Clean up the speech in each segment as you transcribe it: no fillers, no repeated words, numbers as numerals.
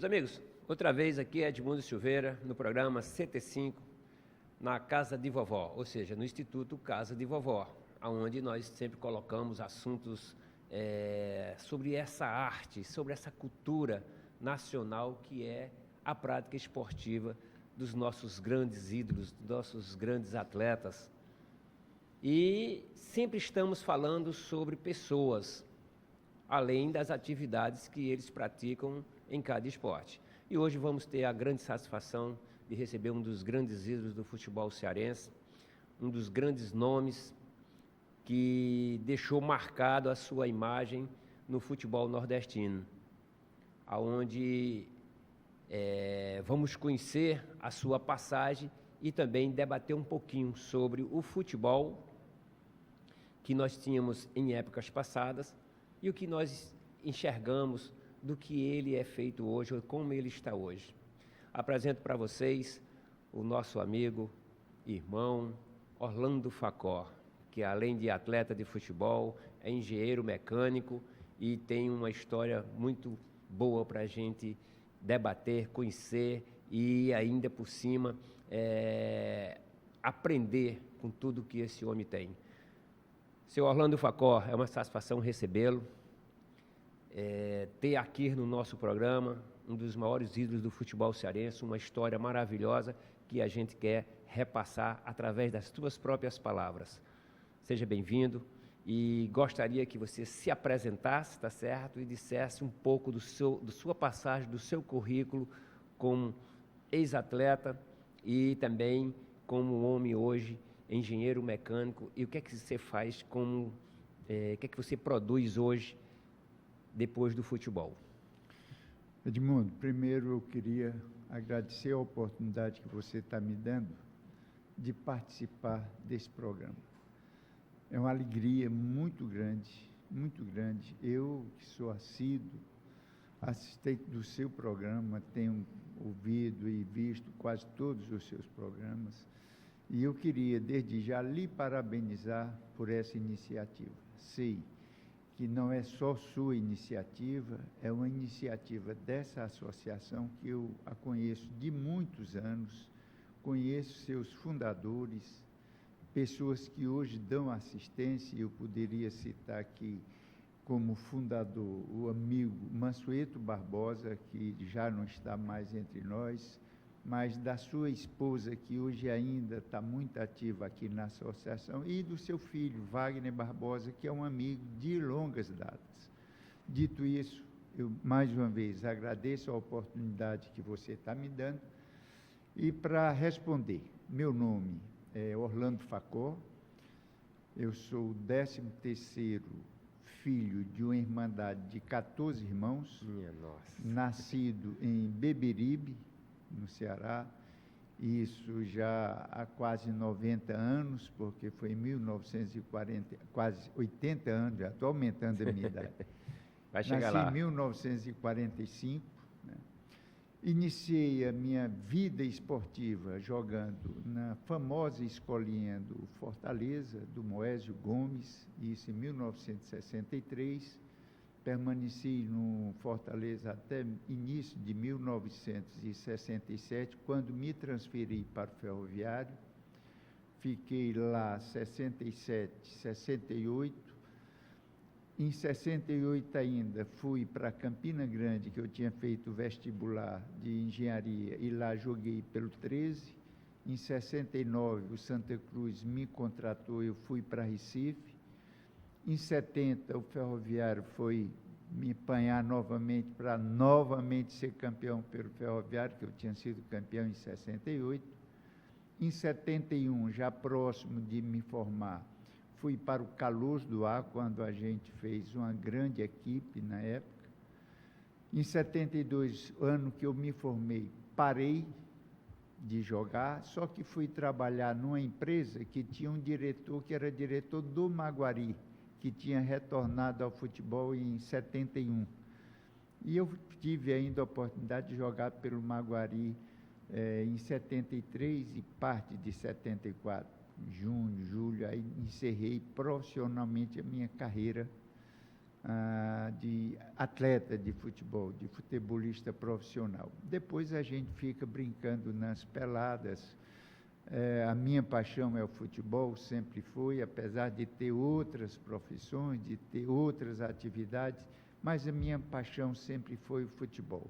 Meus amigos, outra vez aqui é Edmundo Silveira, no programa CT5, na Casa de Vovó, ou seja, no Instituto Casa de Vovó, onde nós sempre colocamos assuntos sobre essa arte, sobre essa cultura nacional que é a prática esportiva dos nossos grandes ídolos, dos nossos grandes atletas. E sempre estamos falando sobre pessoas, além das atividades que eles praticam em cada esporte. E hoje vamos ter a grande satisfação de receber um dos grandes ídolos do futebol cearense, um dos grandes nomes que deixou marcado a sua imagem no futebol nordestino, aonde vamos conhecer a sua passagem e também debater um pouquinho sobre o futebol que nós tínhamos em épocas passadas e o que nós enxergamos do que ele é feito hoje, ou como ele está hoje. Apresento para vocês o nosso amigo, irmão, Orlando Facó, que além de atleta de futebol, é engenheiro mecânico e tem uma história muito boa para a gente debater, conhecer e ainda por cima aprender com tudo que esse homem tem. Seu Orlando Facó, é uma satisfação recebê-lo, ter aqui no nosso programa um dos maiores ídolos do futebol cearense, uma história maravilhosa que a gente quer repassar através das suas próprias palavras. Seja bem-vindo e gostaria que você se apresentasse, tá certo? E dissesse um pouco da sua passagem, do seu currículo como ex-atleta e também como homem hoje, engenheiro mecânico, e o que é que você faz, o que é que você produz hoje depois do futebol? Edmundo, primeiro eu queria agradecer a oportunidade que você está me dando de participar desse programa. É uma alegria muito grande, muito grande. Eu, que sou assíduo, assistente do seu programa, tenho ouvido e visto quase todos os seus programas, e eu queria, desde já, lhe parabenizar por essa iniciativa. Sei que não é só sua iniciativa, é uma iniciativa dessa associação que eu a conheço de muitos anos, conheço seus fundadores, pessoas que hoje dão assistência, eu poderia citar aqui como fundador o amigo Mansueto Barbosa, que já não está mais entre nós, mas da sua esposa, que hoje ainda está muito ativa aqui na associação, e do seu filho, Wagner Barbosa, que é um amigo de longas datas. Dito isso, eu mais uma vez agradeço a oportunidade que você está me dando, e para responder, meu nome é Orlando Facó, eu sou o 13º filho de uma irmandade de 14 irmãos, nascido em Beberibe, no Ceará, isso já há quase 90 anos, porque foi em 1940, quase 80 anos, já estou aumentando a minha idade. Vai chegar Nasci lá. em 1945, né? Iniciei a minha vida esportiva jogando na famosa escolinha do Fortaleza, do Moésio Gomes, isso em 1963, permaneci no Fortaleza até início de 1967, quando me transferi para o Ferroviário. Fiquei lá 67, 68. Em 68 ainda fui para Campina Grande, que eu tinha feito vestibular de engenharia, e lá joguei pelo 13. Em 69 o Santa Cruz me contratou, eu fui para Recife. Em 70, o Ferroviário foi me apanhar novamente para novamente ser campeão pelo Ferroviário, que eu tinha sido campeão em 68. Em 71, já próximo de me formar, fui para o Calor do Ar, quando a gente fez uma grande equipe na época. Em 72, ano que eu me formei, parei de jogar, só que fui trabalhar numa empresa que tinha um diretor que era diretor do Maguari, que tinha retornado ao futebol em 71. E eu tive ainda a oportunidade de jogar pelo Maguari em 73 e parte de 74, junho, julho, aí encerrei profissionalmente a minha carreira de atleta de futebol, de futebolista profissional. Depois a gente fica brincando nas peladas. A minha paixão é o futebol, sempre foi, apesar de ter outras profissões, de ter outras atividades, mas a minha paixão sempre foi o futebol.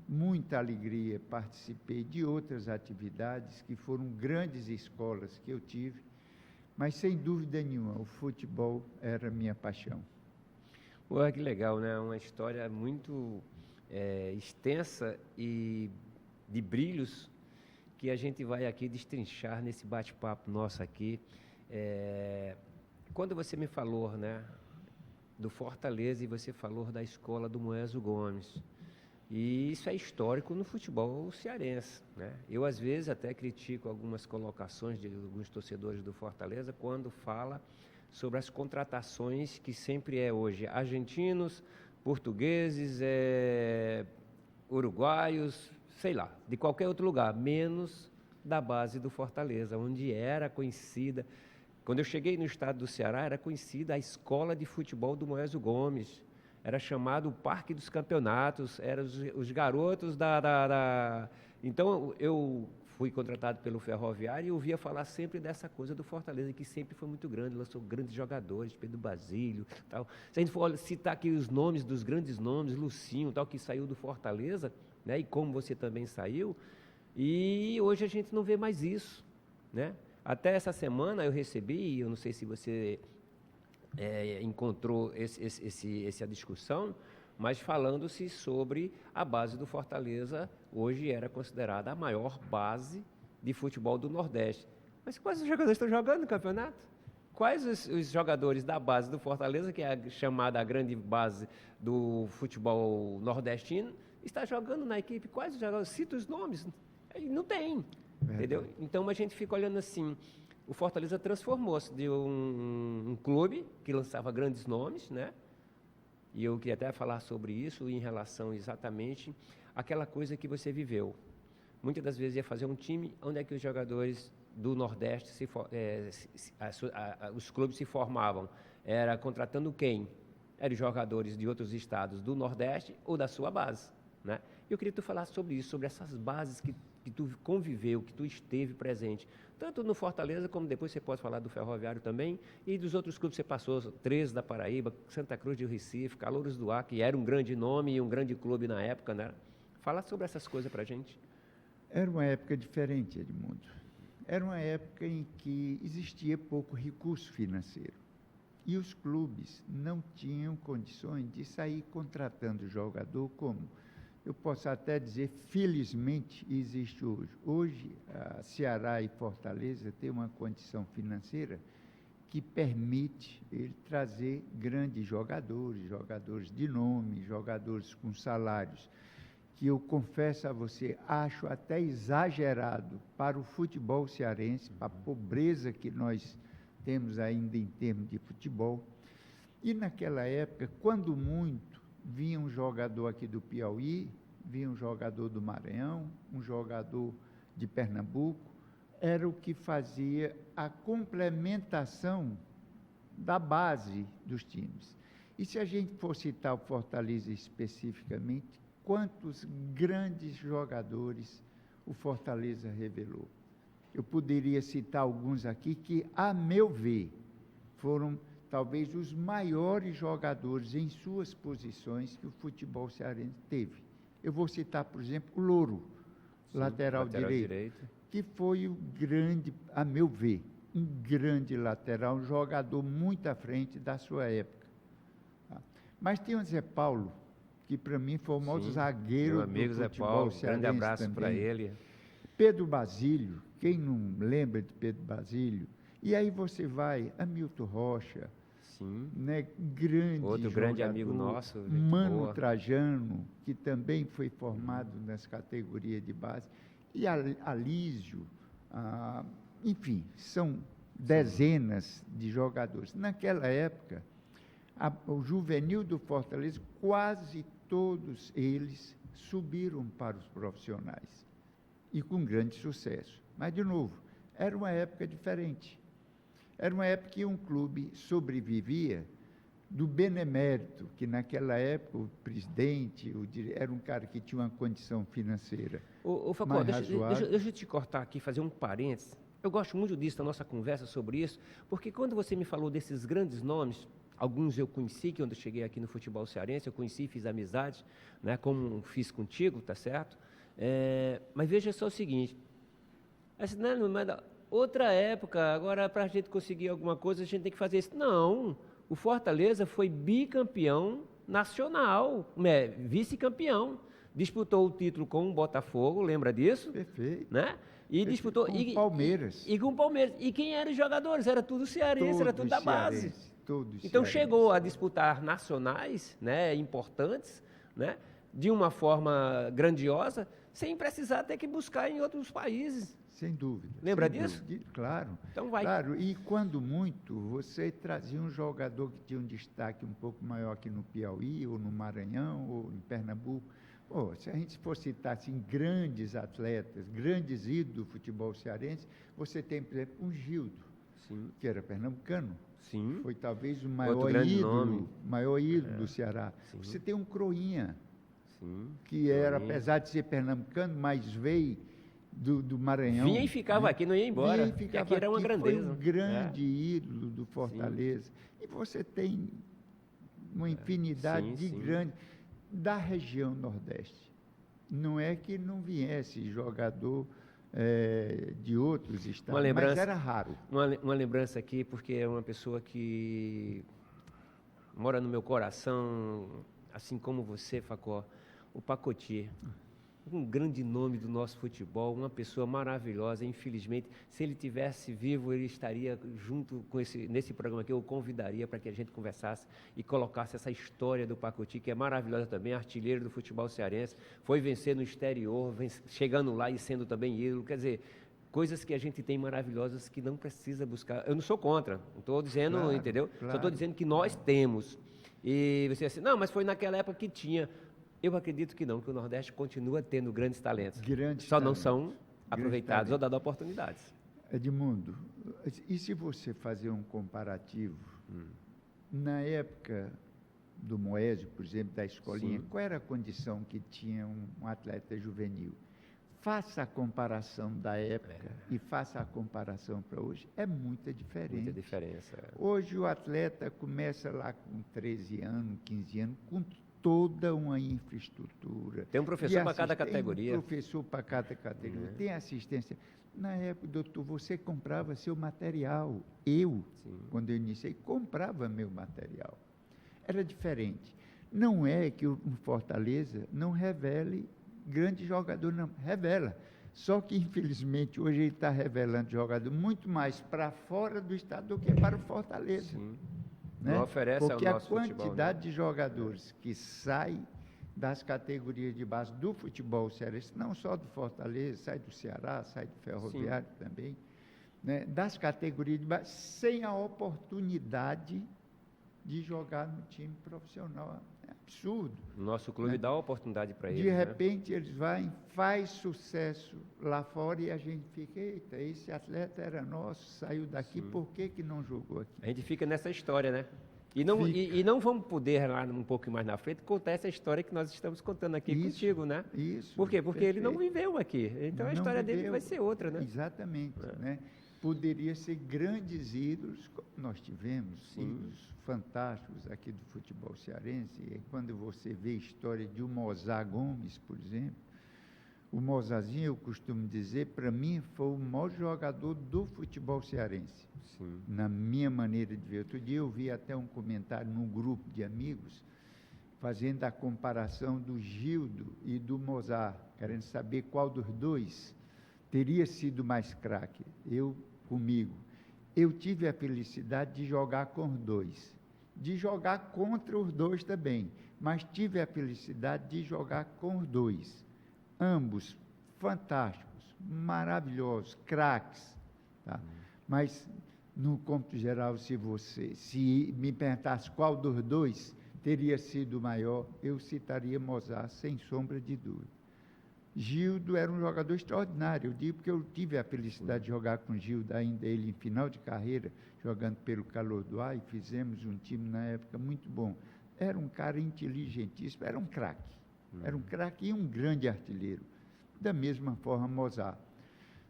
Muita alegria, participei de outras atividades que foram grandes escolas que eu tive, mas sem dúvida nenhuma, o futebol era a minha paixão. Ué, que legal, né? Uma história muito extensa e de brilhos que a gente vai aqui destrinchar nesse bate-papo nosso aqui. Quando você me falou, né, do Fortaleza e você falou da escola do Moeso Gomes, e isso é histórico no futebol cearense, né? Eu, às vezes, até critico algumas colocações de alguns torcedores do Fortaleza quando fala sobre as contratações que sempre hoje argentinos, portugueses, uruguaios, sei lá, de qualquer outro lugar, menos da base do Fortaleza, onde era conhecida. Quando eu cheguei no estado do Ceará, era conhecida a escola de futebol do Moeso Gomes. Era chamado o Parque dos Campeonatos, eram os garotos Então, eu fui contratado pelo Ferroviário e ouvia falar sempre dessa coisa do Fortaleza, que sempre foi muito grande, lançou grandes jogadores, Pedro Basílio, tal. Se a gente for citar aqui os nomes dos grandes nomes, Lucinho, tal, que saiu do Fortaleza, né, e como você também saiu, e hoje a gente não vê mais isso, né? Até essa semana eu recebi, eu não sei se você encontrou essa discussão, mas falando-se sobre a base do Fortaleza, hoje era considerada a maior base de futebol do Nordeste. Mas quais os jogadores estão jogando no campeonato? Quais os jogadores da base do Fortaleza, que é a chamada grande base do futebol nordestino, está jogando na equipe? Quais os jogadores? Cita os nomes. Não tem, entendeu? Então a gente fica olhando assim, o Fortaleza transformou-se de um clube que lançava grandes nomes, né? E eu queria até falar sobre isso em relação exatamente àquela coisa que você viveu. Muitas das vezes ia fazer um time onde é que os jogadores do Nordeste, os clubes se formavam. Era contratando quem? Eram jogadores de outros estados do Nordeste ou da sua base, né? Eu queria que tu falasse sobre isso, sobre essas bases que tu conviveu, que tu esteve presente, tanto no Fortaleza, como depois você pode falar do Ferroviário também, e dos outros clubes que você passou, 13 da Paraíba, Santa Cruz de Recife, Calouros do Acre, que era um grande nome e um grande clube na época, né? Fala sobre essas coisas pra gente. Era uma época diferente, Edmundo. Era uma época em que existia pouco recurso financeiro. E os clubes não tinham condições de sair contratando jogador como, eu posso até dizer, felizmente existe hoje. Hoje, a Ceará e Fortaleza têm uma condição financeira que permite ele trazer grandes jogadores, jogadores de nome, jogadores com salários, que eu confesso a você, acho até exagerado para o futebol cearense, para a pobreza que nós temos ainda em termos de futebol. E naquela época, quando muito, vinha um jogador aqui do Piauí, vinha um jogador do Maranhão, um jogador de Pernambuco, era o que fazia a complementação da base dos times. E se a gente for citar o Fortaleza especificamente, quantos grandes jogadores o Fortaleza revelou? Eu poderia citar alguns aqui que, a meu ver, foram talvez os maiores jogadores em suas posições que o futebol cearense teve. Eu vou citar, por exemplo, o Louro, lateral direito, que foi o grande, a meu ver, um grande lateral, um jogador muito à frente da sua época. Mas tem o Zé Paulo, que para mim foi o maior zagueiro do futebol Zé Paulo, cearense. Grande abraço para ele. Pedro Basílio, quem não lembra de Pedro Basílio? E aí você vai, Hamilton Rocha, sim, né, grande outro jogador, grande amigo nosso, Mano boa. Trajano, que também foi formado nas categorias de base, e Alísio, enfim, são dezenas de jogadores. Naquela época, o juvenil do Fortaleza, quase todos eles subiram para os profissionais, e com grande sucesso. Mas, de novo, era uma época diferente. Era uma época que um clube sobrevivia do benemérito, que naquela época o presidente era um cara que tinha uma condição financeira Facó, mais deixa razoável. eu te cortar aqui, fazer um parênteses. Eu gosto muito disso, da nossa conversa sobre isso, porque quando você me falou desses grandes nomes, alguns eu conheci, que quando eu cheguei aqui no futebol cearense, eu conheci, fiz amizade, né, como fiz contigo, tá certo? Mas veja só o seguinte, outra época, agora para a gente conseguir alguma coisa, a gente tem que fazer isso. Não, o Fortaleza foi bicampeão nacional, vice-campeão. Disputou o título com o Botafogo, lembra disso? Perfeito. Né? E disputou com o Palmeiras. E com o Palmeiras. E quem eram os jogadores? Era tudo cearense, era tudo da base. Então chegou a disputar nacionais, né, importantes, né, de uma forma grandiosa, sem precisar ter que buscar em outros países. Sem dúvida. Lembra disso? Claro. Então vai. Claro, e quando muito, você trazia um jogador que tinha um destaque um pouco maior aqui no Piauí, ou no Maranhão, ou em Pernambuco. Pô, se a gente for citar assim, grandes atletas, grandes ídolos do futebol cearense, você tem, por exemplo, um Gildo, Sim. que era pernambucano. Sim. Foi talvez o maior ídolo do Ceará. Sim. Você tem um Croinha, Sim. que era, apesar de ser pernambucano, mas veio do Maranhão. Vinha e ficava aqui, não ia embora. Vinha e ficava aqui era uma grandeza. Foi um grande ídolo do Fortaleza. Sim. E você tem uma infinidade de grandes da região Nordeste. Não é que não viesse jogador de outros estados, mas era raro. Uma lembrança aqui, porque é uma pessoa que mora no meu coração, assim como você, Facó, o Pacotier. Um grande nome do nosso futebol, uma pessoa maravilhosa. Infelizmente, se ele tivesse vivo, ele estaria junto com nesse programa aqui. Eu o convidaria para que a gente conversasse e colocasse essa história do Pacotier, que é maravilhosa também, artilheiro do futebol cearense, foi vencer no exterior, chegando lá e sendo também ídolo. Quer dizer, coisas que a gente tem maravilhosas que não precisa buscar. Eu não sou contra, não estou dizendo, claro, entendeu? Claro. Só estou dizendo que nós temos. E você assim, não, mas foi naquela época que tinha. Eu acredito que não, que o Nordeste continua tendo grandes talentos. Só não são aproveitados ou dados oportunidades. Edmundo, e se você fazer um comparativo, na época do Moésio, por exemplo, da escolinha, qual era a condição que tinha um atleta juvenil? Faça a comparação da época e faça a comparação para hoje. É muita diferença. Muita diferença. Hoje o atleta começa lá com 13 anos, 15 anos, com toda uma infraestrutura. Tem um professor para cada categoria. Tem um professor para cada categoria. Tem assistência. Na época, doutor, você comprava seu material. Quando eu iniciei, comprava meu material. Era diferente. Não é que o Fortaleza não revele grande jogador, não. Revela. Só que, infelizmente, hoje ele está revelando jogador muito mais para fora do estado do que para o Fortaleza. Sim. Né? Não oferece porque ao nosso a quantidade futebol, né? de jogadores que saem das categorias de base do futebol cearense, não só do Fortaleza, sai do Ceará, sai do Ferroviário também, né? Das categorias de base, sem a oportunidade de jogar no time profissional. É absurdo. O nosso clube, né, dá a oportunidade para eles. De repente, eles vão, faz sucesso lá fora e a gente fica, eita, esse atleta era nosso, saiu daqui, por que não jogou aqui? A gente fica nessa história, né? E não vamos poder, lá um pouco mais na frente, contar essa história que nós estamos contando aqui contigo, né? Isso. Por quê? Porque ele não viveu aqui. Então a história dele vai ser outra, né? Exatamente, né? Poderia ser grandes ídolos, como nós tivemos, ídolos fantásticos aqui do futebol cearense. E quando você vê a história de um Mozart Gomes, por exemplo, o Mozarzinho, eu costumo dizer, para mim, foi o maior jogador do futebol cearense. Sim. Na minha maneira de ver. Outro dia eu vi até um comentário num grupo de amigos, fazendo a comparação do Gildo e do Mozart, querendo saber qual dos dois teria sido mais craque. Comigo. Eu tive a felicidade de jogar com os dois, de jogar contra os dois também, mas tive a felicidade de jogar com os dois. Ambos fantásticos, maravilhosos, craques. Tá? Mas, no cômputo geral, se me perguntasse qual dos dois teria sido maior, eu citaria Mozart, sem sombra de dúvida. Gildo era um jogador extraordinário. Eu digo porque eu tive a felicidade de jogar com Gildo, ainda ele em final de carreira, jogando pelo Calor do Ar, e fizemos um time na época muito bom. Era um cara inteligentíssimo, era um craque. Era um craque e um grande artilheiro. Da mesma forma, Mozart.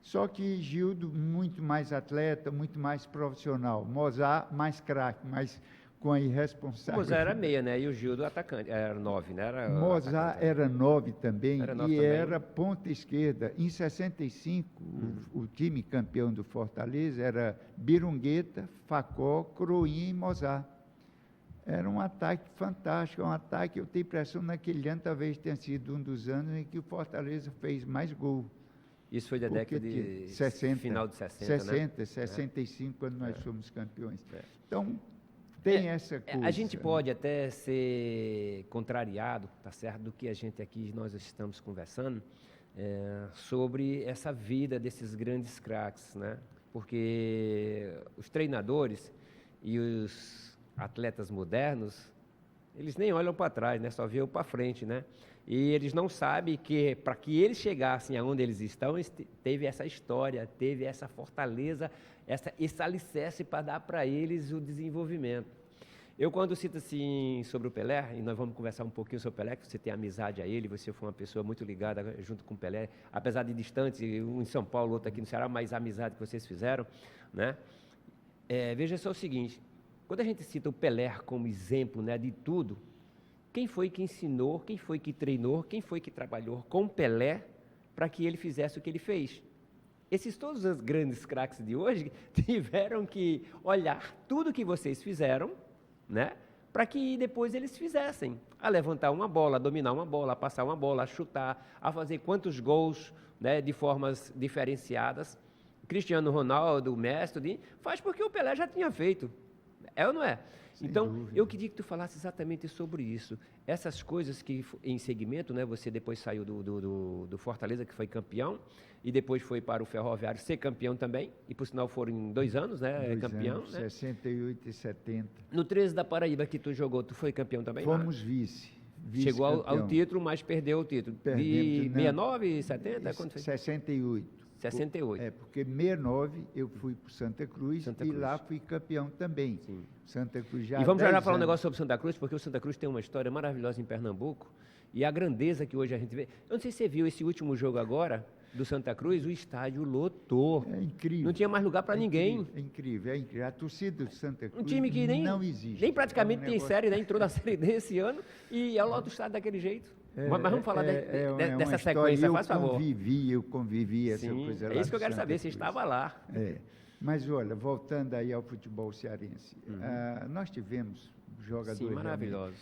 Só que Gildo, muito mais atleta, muito mais profissional. Mozart, mais craque, mais com a irresponsável. Mozart era meia, né? E o Gildo, atacante. Era 9, né? Era Mozart atacante. era 9 também, Era 9 e também. era ponta esquerda. Em 65, o time campeão do Fortaleza era Birungueta, Facó, Croinha e Mozart. Era um ataque fantástico, um ataque, eu tenho a impressão, naquele ano talvez tenha sido um dos anos em que o Fortaleza fez mais gol. Isso foi da década de 60, final de 60, 60, né? 65, quando nós fomos campeões. Então, tem essa coisa. A gente pode até ser contrariado, tá certo, do que a gente aqui, nós estamos conversando, sobre essa vida desses grandes craques, né? Porque os treinadores e os atletas modernos, eles nem olham para trás, né? Só vêem para frente, né? E eles não sabem que, para que eles chegassem aonde eles estão, teve essa história, teve essa fortaleza, esse alicerce para dar para eles o desenvolvimento. Eu, quando cito assim sobre o Pelé, e nós vamos conversar um pouquinho sobre o Pelé, que você tem amizade a ele, você foi uma pessoa muito ligada junto com o Pelé, apesar de distantes, um em São Paulo, outro aqui no Ceará, mas a amizade que vocês fizeram, né? Veja só o seguinte, quando a gente cita o Pelé como exemplo, né, de tudo, quem foi que ensinou, quem foi que treinou, quem foi que trabalhou com Pelé para que ele fizesse o que ele fez? Todos os grandes craques de hoje tiveram que olhar tudo que vocês fizeram, né, para que depois eles fizessem. A levantar uma bola, a dominar uma bola, a passar uma bola, a chutar, a fazer quantos gols, né, de formas diferenciadas. Cristiano Ronaldo, o Messi, faz porque o Pelé já tinha feito. É ou não é? Então, eu queria que tu falasse exatamente sobre isso. Essas coisas que, em segmento, né, você depois saiu do Fortaleza, que foi campeão, e depois foi para o Ferroviário ser campeão também, e por sinal foram em 2 anos, né, 2 campeão. anos, Né? 68 e 70. No 13 da Paraíba que tu jogou, tu foi campeão também? Fomos vice. Chegou ao título, mas perdeu o título. De 69, 70? Quando foi? 68. 68. Porque 69 eu fui para Santa Cruz e lá fui campeão também. Sim. Santa Cruz já. E vamos já falar um negócio sobre Santa Cruz, porque o Santa Cruz tem uma história maravilhosa em Pernambuco e a grandeza que hoje a gente vê. Eu não sei se você viu esse último jogo agora do Santa Cruz, o estádio lotou. É incrível. Não tinha mais lugar para ninguém. É incrível, é incrível. A torcida do Santa Cruz Um time que nem, não existe. nem praticamente tem série, né? Entrou na Série D esse ano e é o loto estado daquele jeito. Mas vamos falar dessa sequência, faz favor. Eu convivi essa coisa lá. É isso que eu quero Santa saber, você Cruz. estava lá. Mas olha, voltando aí ao futebol cearense, nós tivemos jogadores... Sim, maravilhosos.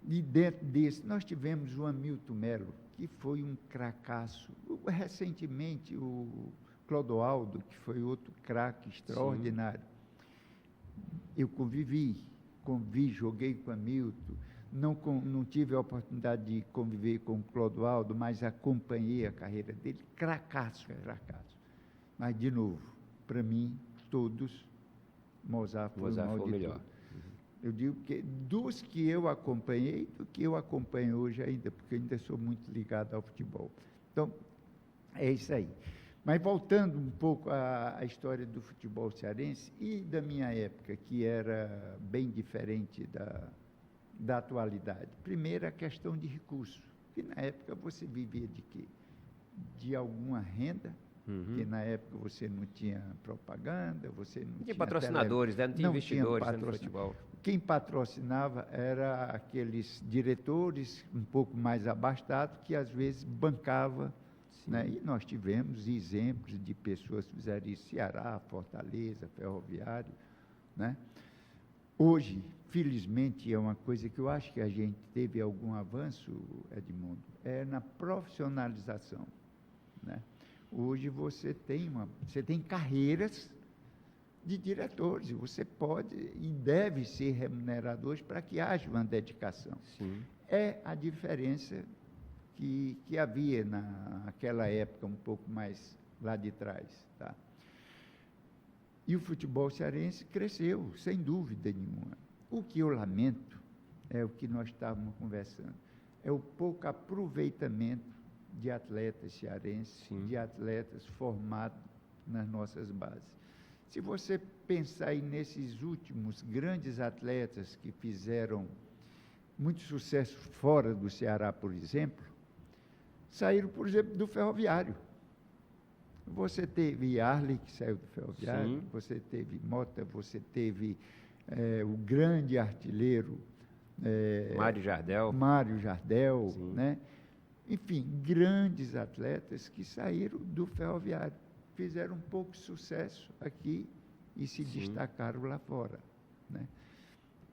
E dentro desse, nós tivemos o Hamilton Melo, que foi um cracaço. Recentemente, o Clodoaldo, que foi outro craque extraordinário. Eu convivi, joguei com o Hamilton, não tive a oportunidade de conviver com o Clodoaldo, mas acompanhei a carreira dele, cracaço. Mas, de novo, para mim, todos, Mozart foi o melhor. Eu digo que dos que eu acompanhei, do que eu acompanho hoje ainda, porque ainda sou muito ligado ao futebol. Então, é isso aí. Mas voltando um pouco à história do futebol cearense e da minha época, que era bem diferente da atualidade. Primeiro, a questão de recursos, que na época você vivia de quê? De alguma renda, porque na época você não tinha propaganda, você não tinha patrocinadores, né? Não tinha investidores no futebol. Quem patrocinava era aqueles diretores um pouco mais abastados, que às vezes bancava, né? E nós tivemos exemplos de pessoas que fizeram isso, Ceará, Fortaleza, Ferroviário, né? Hoje, felizmente, é uma coisa que eu acho que a gente teve algum avanço, Edmundo, é na profissionalização, né? Hoje você tem carreiras de diretores, você pode e deve ser remunerado hoje para que haja uma dedicação. Sim. É a diferença que havia naquela época, um pouco mais lá de trás, tá? E o futebol cearense cresceu, sem dúvida nenhuma. O que eu lamento é o que nós estávamos conversando, é o pouco aproveitamento de atletas cearenses, Sim. de atletas formados nas nossas bases. Se você pensar aí nesses últimos grandes atletas que fizeram muito sucesso fora do Ceará, por exemplo, saíram, por exemplo, do Ferroviário. Você teve Arley, que saiu do Ferroviário, Sim. você teve Mota, você teve o grande artilheiro Mário Jardel. Sim. Né? Enfim, grandes atletas que saíram do Ferroviário, fizeram um pouco de sucesso aqui e se Sim. destacaram lá fora. Né?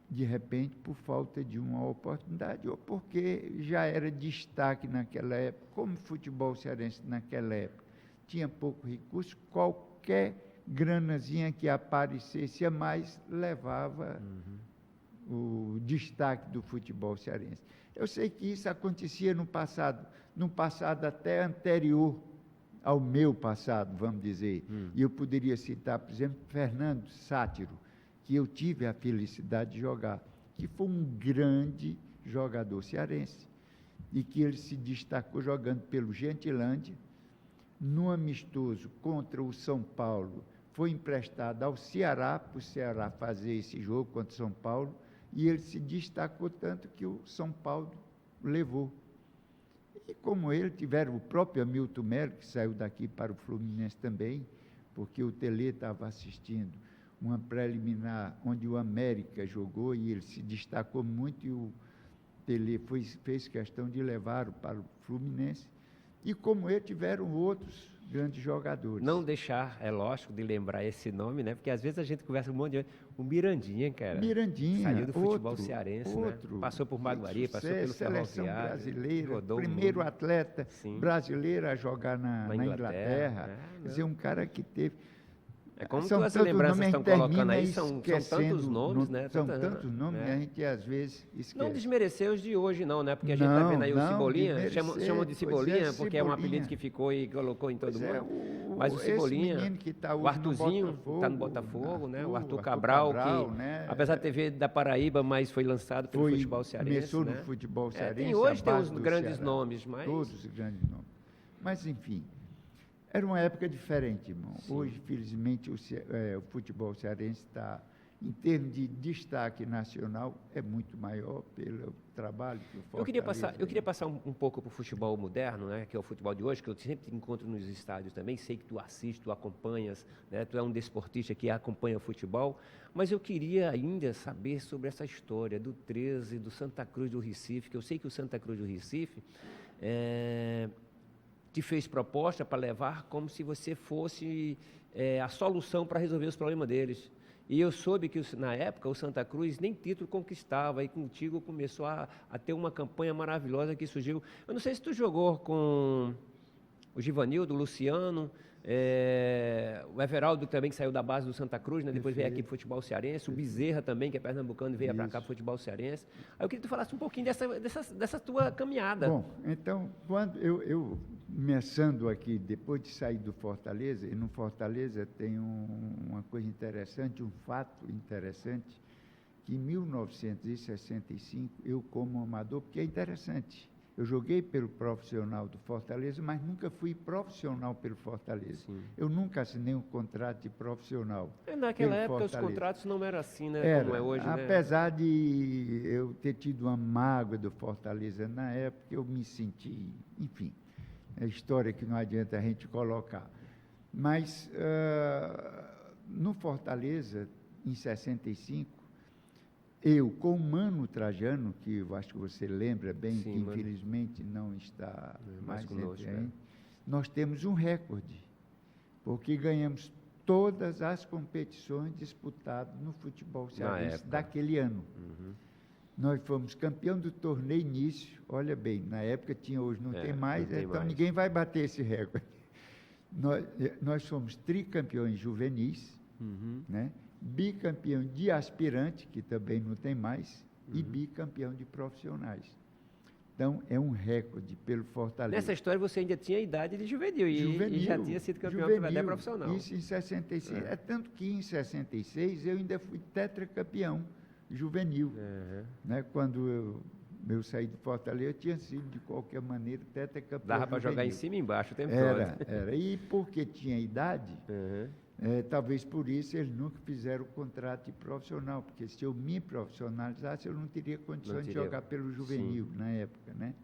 De repente, por falta de uma oportunidade, ou porque já era destaque naquela época, como o futebol cearense naquela época tinha pouco recurso, qualquer granazinha que aparecesse a mais levava o destaque do futebol cearense. Eu sei que isso acontecia no passado até anterior ao meu passado, vamos dizer. E eu poderia citar, por exemplo, Fernando Sátiro, que eu tive a felicidade de jogar, que foi um grande jogador cearense, e que ele se destacou jogando pelo Gentilândia, no amistoso contra o São Paulo, foi emprestado ao Ceará, para o Ceará fazer esse jogo contra o São Paulo, e ele se destacou tanto que o São Paulo levou. E como ele, tiveram o próprio Hamilton Melo, que saiu daqui para o Fluminense também, porque o Tele estava assistindo uma preliminar onde o América jogou e ele se destacou muito, e o Tele fez questão de levá-lo para o Fluminense. E como ele, tiveram outros grandes jogadores. Não deixar, é lógico, de lembrar esse nome, né? Porque às vezes a gente conversa um monte de... O Mirandinha, cara. Mirandinha, saiu do futebol cearense, né? Passou por Maguari, passou pelo seleção Ferroviário. brasileira, Rodou primeiro o mundo. atleta Sim. brasileiro a jogar na Inglaterra. né? Quer dizer, um cara que teve... É como São essas tantos lembranças nomes, estão a gente colocando aí, termina são esquecendo, tantos nomes, né? São tantos nomes, né? que a gente às vezes esquece. Não desmerecer os de hoje, não, né? Porque a gente está vendo aí o Cebolinha, chamam de Cebolinha, porque é um apelido que ficou e colocou em todo mundo. Mas o Cebolinha, que tá o Arthurzinho, está no Botafogo, né? O Arthur Cabral, que, né? apesar de ter veio da Paraíba, mas foi lançado pelo futebol cearense. Começou né? no futebol cearense. Tem hoje tem base os do grandes Ceará. nomes, mas... Todos os grandes nomes. Mas, enfim, era uma época diferente, irmão. Sim. Hoje, felizmente, o futebol cearense está, em termos de destaque nacional, é muito maior pelo trabalho que o Fortaleza... Eu queria passar um pouco para o futebol moderno, né, que é o futebol de hoje, que eu sempre te encontro nos estádios também, sei que tu assiste, tu acompanhas, né, tu é um desportista que acompanha o futebol, mas eu queria ainda saber sobre essa história do 13, do Santa Cruz do Recife, que eu sei que o Santa Cruz do Recife te fez proposta para levar como se você fosse a solução para resolver os problemas deles. E eu soube que, na época, o Santa Cruz nem título conquistava, e contigo começou a ter uma campanha maravilhosa que surgiu. Eu não sei se tu jogou com o Givanildo, o Luciano, o Everaldo também, que saiu da base do Santa Cruz, né? Depois veio aqui para o futebol cearense, o Bezerra também, que é pernambucano, veio para cá para o futebol cearense. Aí eu queria que tu falasse um pouquinho dessa tua caminhada. Bom, então, quando eu começando aqui, depois de sair do Fortaleza, e no Fortaleza tem uma coisa interessante, um fato interessante, que em 1965, eu como amador, porque é interessante, eu joguei pelo profissional do Fortaleza, mas nunca fui profissional pelo Fortaleza. Sim. Eu nunca assinei um contrato de profissional. Naquela época Fortaleza. Os contratos não eram assim, né? Como é hoje, né? Apesar de eu ter tido uma mágoa do Fortaleza na época, eu me senti, enfim, é história que não adianta a gente colocar. Mas no Fortaleza, em 65, eu, com o Mano Trajano, que eu acho que você lembra bem, Sim, que Mano. Infelizmente não está mais conosco, entre a gente, nós temos um recorde, porque ganhamos todas as competições disputadas no futebol cearense daquele ano. Uhum. Nós fomos campeão do torneio início, olha bem, na época tinha, hoje não tem mais, não tem então mais. ninguém vai bater esse recorde. Nós fomos tricampeões juvenis, né? Bicampeão de aspirante, que também não tem mais, e bicampeão de profissionais. Então, é um recorde pelo Fortaleza. Nessa história você ainda tinha idade de juvenil, e já tinha sido campeão até profissional. Isso em 66. É tanto que em 66 eu ainda fui tetracampeão juvenil. Né? Quando eu saí do Fortaleza, tinha sido, de qualquer maneira, tetracampeão Dava para jogar em juvenil. cima e embaixo o tempo Era, todo. era. E porque tinha idade, Uhum. talvez por isso eles nunca fizeram o contrato de profissional, porque se eu me profissionalizasse, eu não teria condições de jogar pelo juvenil na época, né?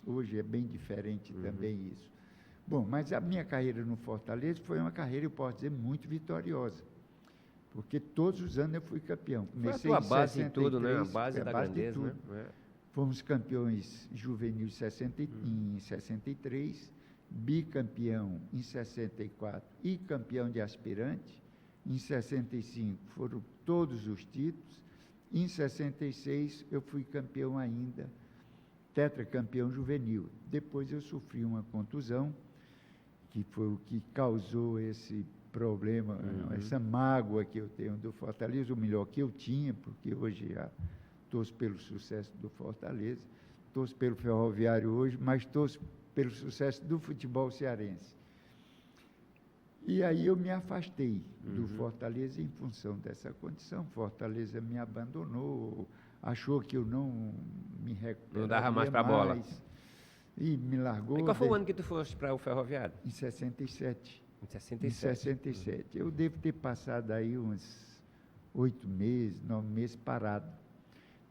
Hoje é bem diferente também isso. Bom, mas a minha carreira no Fortaleza foi uma carreira, eu posso dizer, muito vitoriosa, porque todos os anos eu fui campeão. Foi a Comecei tua em base em tudo, né? A 63, base foi da base de grandeza, né? tudo. Fomos campeões juvenil em 63, bicampeão em 64 e campeão de aspirante. Em 65 foram todos os títulos. Em 66 eu fui campeão ainda, tetracampeão juvenil. Depois eu sofri uma contusão, que foi o que causou esse problema, essa mágoa que eu tenho do Fortaleza, o melhor que eu tinha, porque hoje torço pelo sucesso do Fortaleza, torço pelo Ferroviário hoje, mas torço pelo sucesso do futebol cearense. E aí eu me afastei do Fortaleza em função dessa condição. Fortaleza me abandonou, achou que eu não me recuperaria Não dava mais para a bola. E me largou. E qual foi o ano que tu foste para o Ferroviário? Em 67. Em Em 67. 67. Eu devo ter passado aí uns 8 meses, 9 meses parado.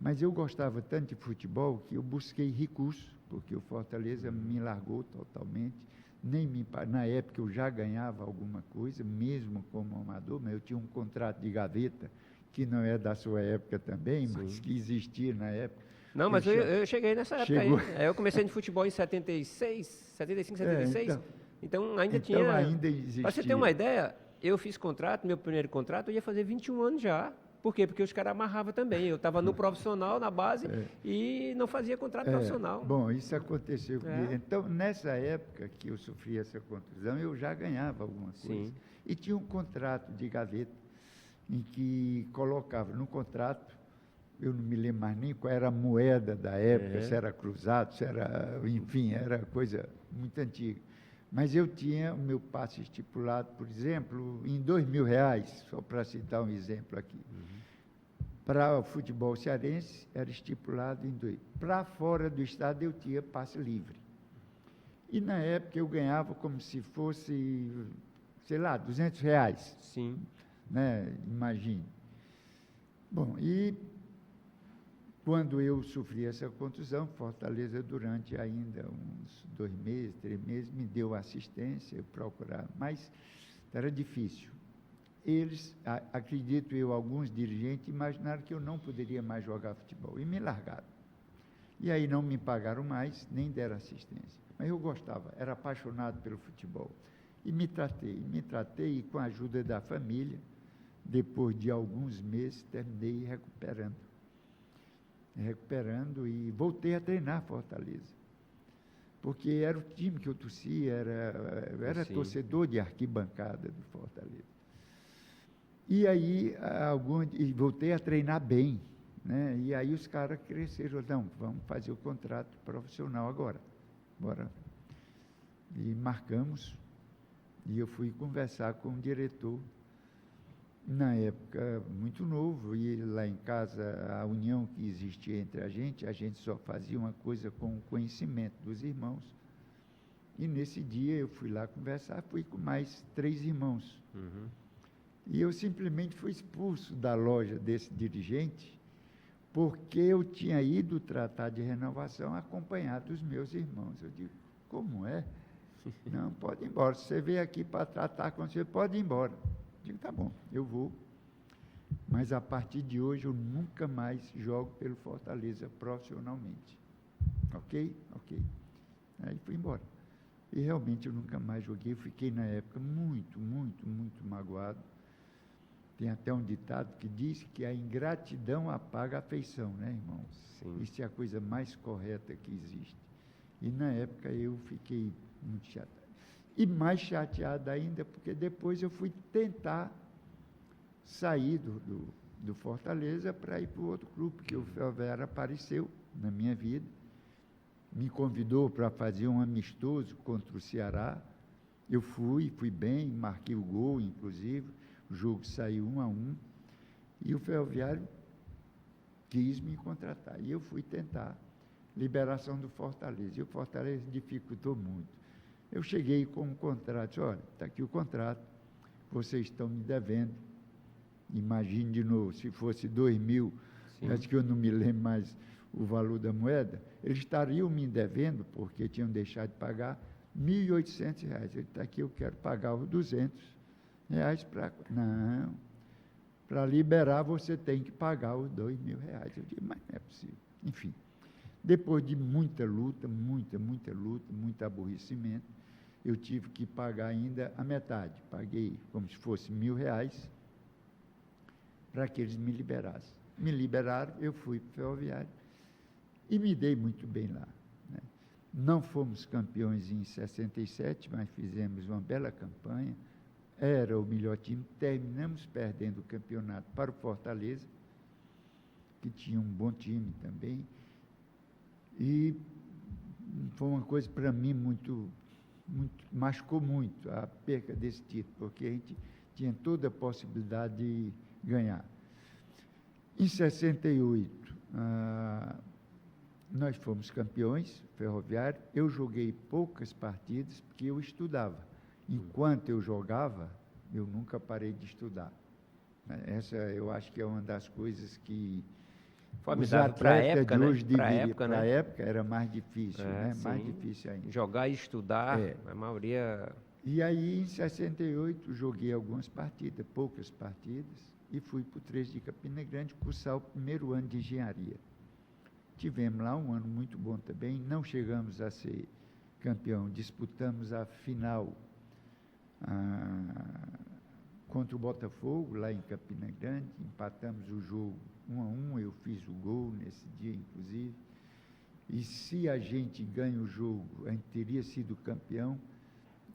Mas eu gostava tanto de futebol que eu busquei recurso, porque o Fortaleza me largou totalmente. Na época eu já ganhava alguma coisa, mesmo como amador, mas eu tinha um contrato de gaveta, que não é da sua época também, mas que existia na época. Não, mas eu cheguei nessa época Chegou. aí. Eu comecei no futebol em 76, 75, 76. Então ainda Então tinha... ainda existia. Para você ter uma ideia, eu fiz contrato, meu primeiro contrato, eu ia fazer 21 anos já. Por quê? Porque os caras amarravam também. Eu estava no profissional, na base, e não fazia contrato profissional. Bom, isso aconteceu comigo. Então, nessa época que eu sofri essa contusão, eu já ganhava alguma coisa. Sim. E tinha um contrato de gaveta, em que colocava no contrato, eu não me lembro mais nem qual era a moeda da época, se era cruzado, se era, enfim, era coisa muito antiga. Mas eu tinha o meu passe estipulado, por exemplo, em R$2.000, só para citar um exemplo aqui. Para o futebol cearense, era estipulado em 2. Para fora do estado, eu tinha passe livre. E na época eu ganhava como se fosse, sei lá, R$200. Sim. Né? Imagine. Bom, e quando eu sofri essa contusão, Fortaleza, durante ainda uns 2 meses, 3 meses, me deu assistência, eu procurava, mas era difícil. Eles, acredito eu, alguns dirigentes, imaginaram que eu não poderia mais jogar futebol e me largaram. E aí não me pagaram mais, nem deram assistência. Mas eu gostava, era apaixonado pelo futebol. E me tratei e com a ajuda da família, depois de alguns meses, terminei recuperando e voltei a treinar Fortaleza. Porque era o time que eu torcia, era torcedor de arquibancada do Fortaleza. E aí, voltei a treinar bem, né? E aí os caras cresceram, não, vamos fazer o contrato profissional agora, bora. E marcamos, e eu fui conversar com o diretor, na época muito novo, e lá em casa, a união que existia entre a gente só fazia uma coisa com o conhecimento dos irmãos. E nesse dia eu fui lá conversar, fui com mais 3 irmãos. E eu simplesmente fui expulso da loja desse dirigente, porque eu tinha ido tratar de renovação acompanhado dos meus irmãos. Eu digo, como é? Não, pode ir embora. Se você veio aqui para tratar com você, pode ir embora. Eu digo, tá bom, eu vou. Mas a partir de hoje eu nunca mais jogo pelo Fortaleza profissionalmente. Ok? Ok. Aí fui embora. E realmente eu nunca mais joguei. Eu fiquei na época muito magoado. Tem até um ditado que diz que a ingratidão apaga a afeição, né, irmão? Sim. Isso é a coisa mais correta que existe. E na época eu fiquei muito chateado. E mais chateado ainda, porque depois eu fui tentar sair do Fortaleza para ir para o outro clube, porque o Ferroviário apareceu na minha vida, me convidou para fazer um amistoso contra o Ceará. Eu fui bem, marquei o gol, inclusive. O jogo saiu 1-1, e o Ferroviário quis me contratar. E eu fui tentar liberação do Fortaleza. E o Fortaleza dificultou muito. Eu cheguei com um contrato, disse, olha, está aqui o contrato, vocês estão me devendo. Imagine de novo, se fosse 2.000, acho que eu não me lembro mais o valor da moeda, eles estariam me devendo, porque tinham deixado de pagar, R$ 1.800. Ele está aqui, eu quero pagar os R$ 200 para... Não, para liberar você tem que pagar os R$ 2.000. Eu digo, mas não é possível. Enfim, depois de muita luta, muito aborrecimento, eu tive que pagar ainda a metade. Paguei como se fosse R$ 1.000 para que eles me liberassem. Me liberaram, eu fui para o Ferroviário e me dei muito bem lá. Né? Não fomos campeões em 67, mas fizemos uma bela campanha. Era o melhor time. Terminamos perdendo o campeonato para o Fortaleza, que tinha um bom time também. E foi uma coisa para mim machucou muito a perca desse título, porque a gente tinha toda a possibilidade de ganhar. Em 68, nós fomos campeões, Ferroviário. Eu joguei poucas partidas, porque eu estudava. Enquanto eu jogava, eu nunca parei de estudar. Essa, eu acho que é uma das coisas que os atletas de hoje deveriam. Para a época era mais difícil, né? Mais difícil ainda. Jogar e estudar, a maioria... E aí, em 68, joguei algumas partidas, poucas partidas, e fui para o 13 de Campina Grande cursar o primeiro ano de engenharia. Tivemos lá um ano muito bom também, não chegamos a ser campeão, disputamos a final contra o Botafogo, lá em Campina Grande, empatamos o jogo 1-1, eu fiz o gol nesse dia, inclusive, e se a gente ganha o jogo, a gente teria sido campeão,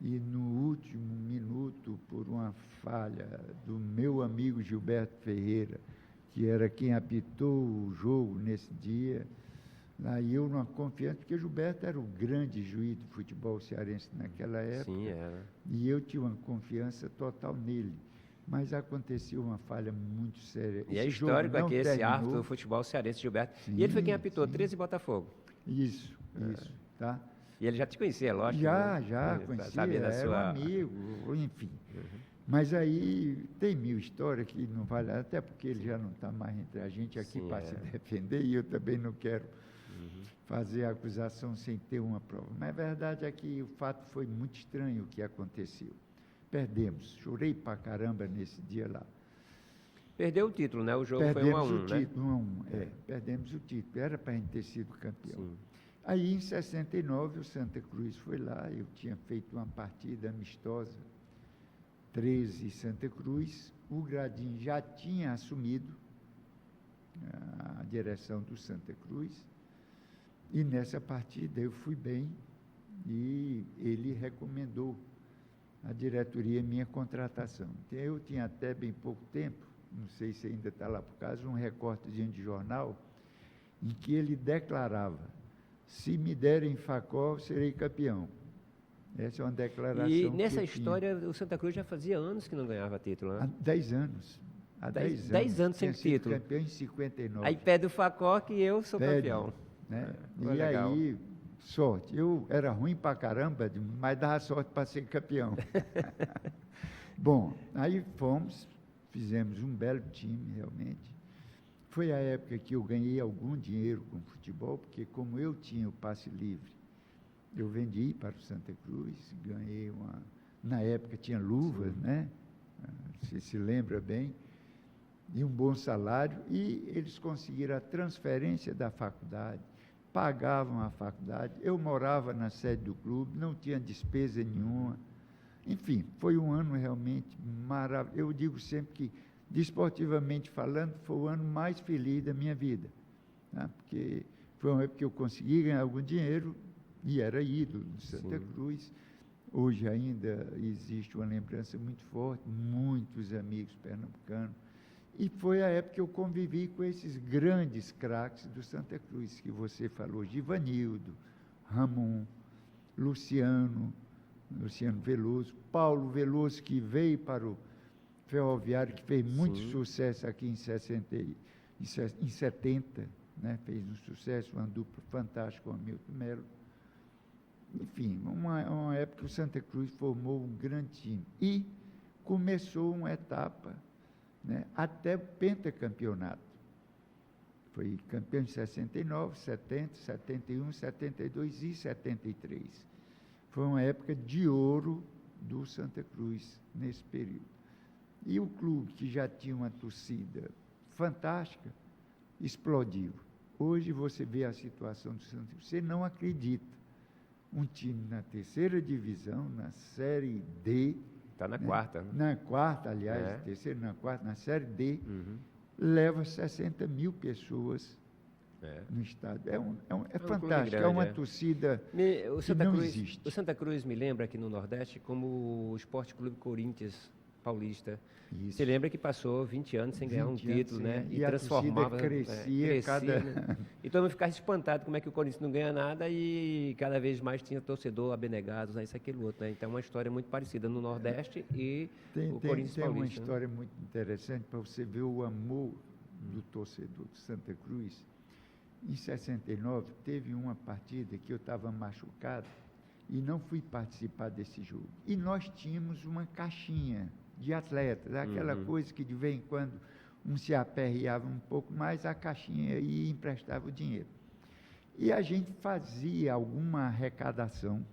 e no último minuto, por uma falha do meu amigo Gilberto Ferreira, que era quem apitou o jogo nesse dia, aí eu numa confiança, porque Gilberto era o grande juiz do futebol cearense naquela época. Sim, era. E eu tinha uma confiança total nele. Mas aconteceu uma falha muito séria. E é histórico aqui esse árbitro do futebol cearense, Gilberto. Sim, e ele foi quem apitou, 13 e Botafogo. Isso, tá? E ele já te conhecia, lógico. Já conhecia, sabia da era um amigo, enfim. Mas aí tem mil histórias que não vale, até porque ele já não está mais entre a gente aqui para se defender, e eu também não quero fazer a acusação sem ter uma prova. Mas a verdade é que o fato foi muito estranho o que aconteceu. Perdemos, chorei pra caramba nesse dia lá. Perdeu o título, né? O jogo perdemos foi 1-1, né? Título, 1-1, perdemos o título, era para a gente ter sido campeão. Sim. Aí, em 69, o Santa Cruz foi lá, eu tinha feito uma partida amistosa, 13 Santa Cruz, o Gradim já tinha assumido a direção do Santa Cruz, e nessa partida eu fui bem, e ele recomendou à diretoria minha contratação. Então, eu tinha até bem pouco tempo, não sei se ainda está lá por causa, um recortezinho de jornal, em que ele declarava: se me derem Facó, serei campeão. Essa é uma declaração. E nessa história, o Santa Cruz já fazia anos que não ganhava título, né? Há 10 anos. Há 10 anos sem título. Campeão em 59. Aí pede o Facó que eu sou campeão. Né? E legal. Aí, sorte. Eu era ruim pra caramba, mas dava sorte para ser campeão. Bom, aí fizemos um belo time, realmente. Foi a época que eu ganhei algum dinheiro com futebol, porque como eu tinha o passe livre, eu vendi para o Santa Cruz, ganhei na época tinha luvas, né? Você se lembra bem, e um bom salário, e eles conseguiram a transferência da faculdade, pagavam a faculdade, eu morava na sede do clube, não tinha despesa nenhuma. Enfim, foi um ano realmente maravilhoso. Eu digo sempre que, desportivamente falando, foi o ano mais feliz da minha vida, né? Porque foi uma época que eu consegui ganhar algum dinheiro e era ídolo de Santa Cruz. Hoje ainda existe uma lembrança muito forte, muitos amigos pernambucanos. E foi a época que eu convivi com esses grandes craques do Santa Cruz, que você falou: Givanildo, Ramon, Luciano Veloso, Paulo Veloso, que veio para o Ferroviário, que fez muito sucesso aqui em 70, né? Fez um sucesso, uma dupla fantástica com o Hamilton Melo. Enfim, uma época que o Santa Cruz formou um grande time. E começou uma etapa, né, até o pentacampeonato. Foi campeão em 69, 70, 71, 72 e 73. Foi uma época de ouro do Santa Cruz nesse período. E o clube, que já tinha uma torcida fantástica, explodiu. Hoje você vê a situação do Santa Cruz, você não acredita. Um time na terceira divisão, na Série D. Está na quarta. Né? Na quarta, aliás, terceira, na quarta, na Série D, leva 60 mil pessoas no estádio. É fantástico, grande, é uma torcida que não existe. O Santa Cruz me lembra aqui no Nordeste como o Esporte Clube Corinthians Paulista. Isso. Você lembra que passou 20 anos sem ganhar um título, né? E transformava. Crescia cada... né? E todo mundo ficava espantado como é que o Corinthians não ganha nada e cada vez mais tinha torcedor abnegado, né? Isso, aquilo, outro, né? Então, uma história muito parecida no Nordeste e o Corinthians Paulista. Tem uma história muito interessante para você ver o amor do torcedor de Santa Cruz. Em 69, teve uma partida que eu estava machucado e não fui participar desse jogo. E nós tínhamos uma caixinha de atletas, aquela coisa que de vez em quando um se aperreava um pouco mais, a caixinha ia e emprestava o dinheiro. E a gente fazia alguma arrecadação,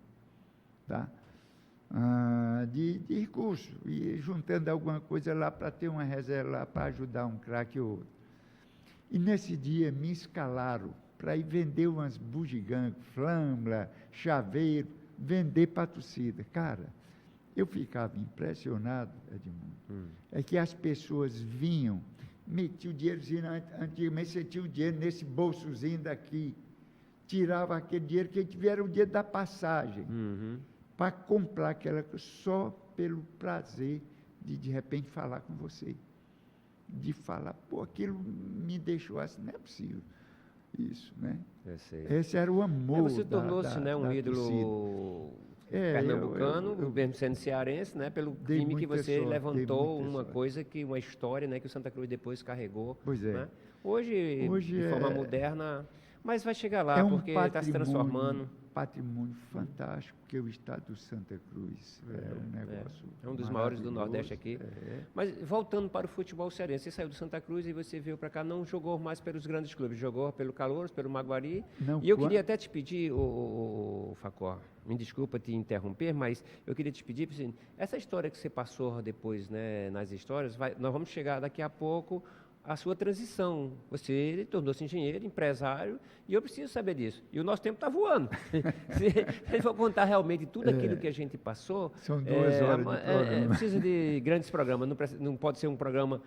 tá? De recurso, e juntando alguma coisa lá para ter uma reserva lá para ajudar um craque ou outro. E nesse dia me escalaram para ir vender umas bugigangas, flâmula, chaveiro, vender para a torcida. Cara, eu ficava impressionado, Edmundo, é que as pessoas vinham, metiam o dinheirozinho, antigamente você tinha o dinheiro nesse bolsozinho daqui, tirava aquele dinheiro que tiveram o dinheiro da passagem, para comprar aquela coisa, só pelo prazer de repente falar com você. De falar, pô, aquilo me deixou assim, não é possível. Isso, né? Esse era o amor. Você tornou-se, né, um ídolo pernambucano, mesmo sendo cearense, né, pelo time que você levantou, uma história, né, que o Santa Cruz depois carregou. Pois é. Né? Hoje de forma moderna, mas vai chegar lá, porque está se transformando. Patrimônio fantástico, que é o estado do Santa Cruz. É um negócio. É um dos maiores do Nordeste aqui. Mas voltando para o futebol cearense, você saiu do Santa Cruz e você veio para cá, não jogou mais pelos grandes clubes, jogou pelo Calouros, pelo Maguari. Não, e eu queria até te pedir, o Facó, me desculpa te interromper, mas eu queria te pedir, assim, essa história que você passou depois, né, nas histórias, nós vamos chegar daqui a pouco a sua transição. Você tornou-se engenheiro, empresário, e eu preciso saber disso. E o nosso tempo está voando. Se eu for contar realmente tudo aquilo que a gente passou... São 2 horas de programa. Precisa de grandes programas, não pode ser um programa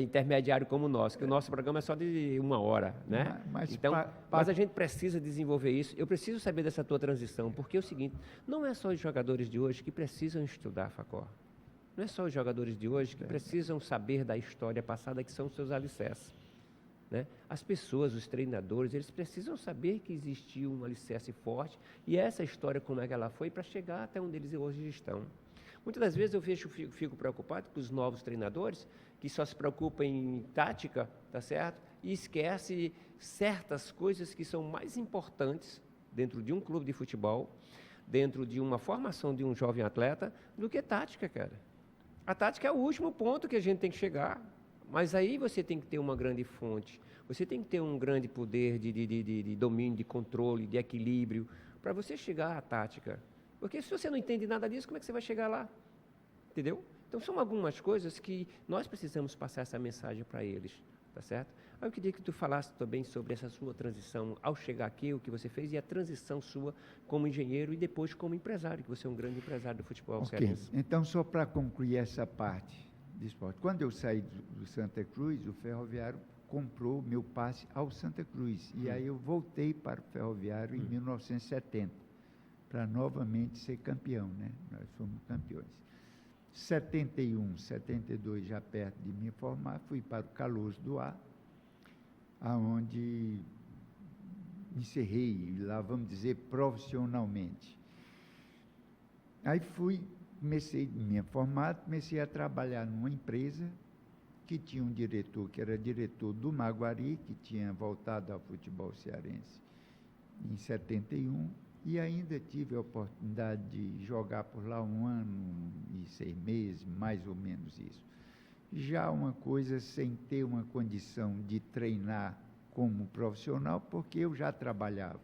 intermediário como o nosso, que o nosso programa é só de 1 hora, né? Mas a gente precisa desenvolver isso. Eu preciso saber dessa tua transição, porque é o seguinte, não é só os jogadores de hoje que precisam estudar, Facó. Não é só os jogadores de hoje que precisam saber da história passada, que são os seus alicerces. Né? As pessoas, os treinadores, eles precisam saber que existiu um alicerce forte e essa história, como é que ela foi, para chegar até onde eles hoje estão. Muitas das vezes eu fico preocupado com os novos treinadores, que só se preocupam em tática, tá certo? E esquece certas coisas que são mais importantes dentro de um clube de futebol, dentro de uma formação de um jovem atleta, do que tática, cara. A tática é o último ponto que a gente tem que chegar, mas aí você tem que ter uma grande fonte, você tem que ter um grande poder de domínio, de controle, de equilíbrio, para você chegar à tática. Porque se você não entende nada disso, como é que você vai chegar lá? Entendeu? Então, são algumas coisas que nós precisamos passar essa mensagem para eles, tá certo? Aí eu queria que tu falasse também sobre essa sua transição ao chegar aqui, o que você fez, e a transição sua como engenheiro e depois como empresário, que você é um grande empresário do futebol cearense. Então, só para concluir essa parte de esporte, quando eu saí do Santa Cruz, o Ferroviário comprou meu passe ao Santa Cruz, e aí eu voltei para o Ferroviário em 1970, para novamente ser campeão, né? Nós fomos campeões. 71, 72, já perto de me formar, fui para o Calouros do Ar, aonde encerrei lá, vamos dizer, profissionalmente. Aí comecei a me formar, comecei a trabalhar numa empresa que tinha um diretor, que era diretor do Maguari, que tinha voltado ao futebol cearense em 71, e ainda tive a oportunidade de jogar por lá 1 ano e 6 meses, mais ou menos isso. Já uma coisa sem ter uma condição de treinar como profissional, porque eu já trabalhava.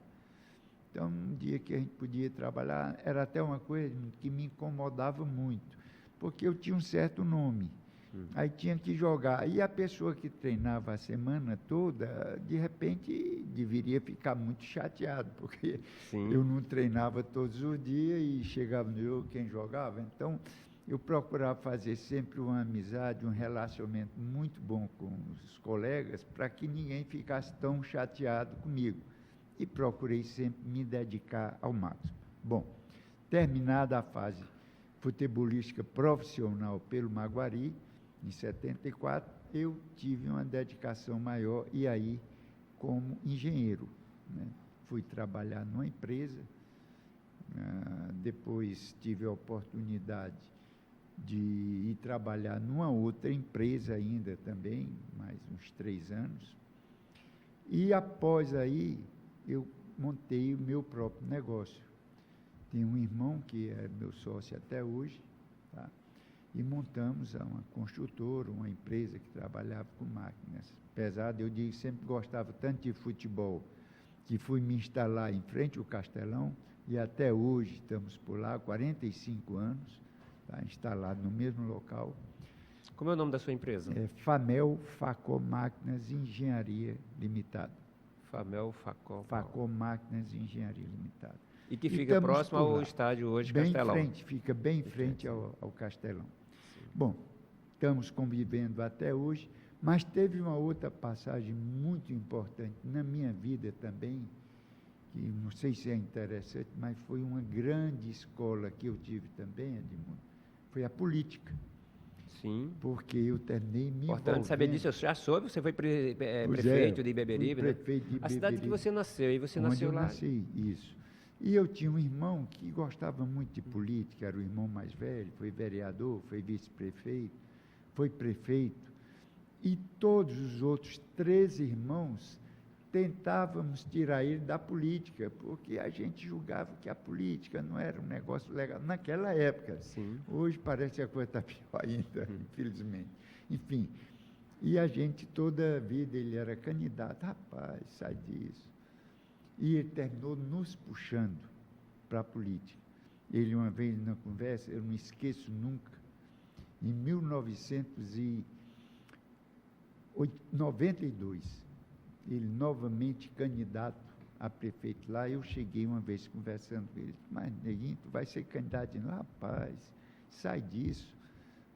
Então, um dia que a gente podia trabalhar, era até uma coisa que me incomodava muito, porque eu tinha um certo nome. Aí tinha que jogar. E a pessoa que treinava a semana toda, de repente, deveria ficar muito chateado, porque Sim. eu não treinava todos os dias e chegava no jogo quem jogava. Então, eu procurava fazer sempre uma amizade, um relacionamento muito bom com os colegas, para que ninguém ficasse tão chateado comigo. E procurei sempre me dedicar ao máximo. Bom, terminada a fase futebolística profissional pelo Maguari, em 74, eu tive uma dedicação maior, e aí como engenheiro, né? Fui trabalhar numa empresa, depois tive a oportunidade de ir trabalhar numa outra empresa ainda também, mais uns 3 anos, e após aí eu montei o meu próprio negócio. Tenho um irmão que é meu sócio até hoje, tá? E montamos uma construtora, uma empresa que trabalhava com máquinas. Apesar de eu digo, sempre gostava tanto de futebol, que fui me instalar em frente ao Castelão, e até hoje estamos por lá, 45 anos, tá, instalado no mesmo local. Como é o nome da sua empresa? É Famel Facó Máquinas Engenharia Limitada. Famel Facó. Facó Máquinas Engenharia Limitada. E que fica próximo ao estádio hoje, Castelão. Fica bem em frente ao Castelão. Bom, estamos convivendo até hoje, mas teve uma outra passagem muito importante na minha vida também, que não sei se é interessante, mas foi uma grande escola que eu tive também, Edmundo, foi a política. Sim. Porque eu terminei me Importante saber disso, eu já soube, você foi prefeito de Beberibe, né? Prefeito de Beberibe. A cidade que você nasceu, e você nasceu lá. Eu nasci, isso. E eu tinha um irmão que gostava muito de política, era o irmão mais velho, foi vereador, foi vice-prefeito, foi prefeito. E todos os outros 13 irmãos tentávamos tirar ele da política, porque a gente julgava que a política não era um negócio legal naquela época. Sim. Hoje parece que a coisa está pior ainda, infelizmente. Enfim, e a gente toda a vida, ele era candidato, rapaz, sai disso. E ele terminou nos puxando para a política. Ele, uma vez na conversa, eu não esqueço nunca, em 1992, ele novamente candidato a prefeito lá, eu cheguei uma vez conversando com ele, mas neguinho, tu vai ser candidato de novo? Rapaz, sai disso,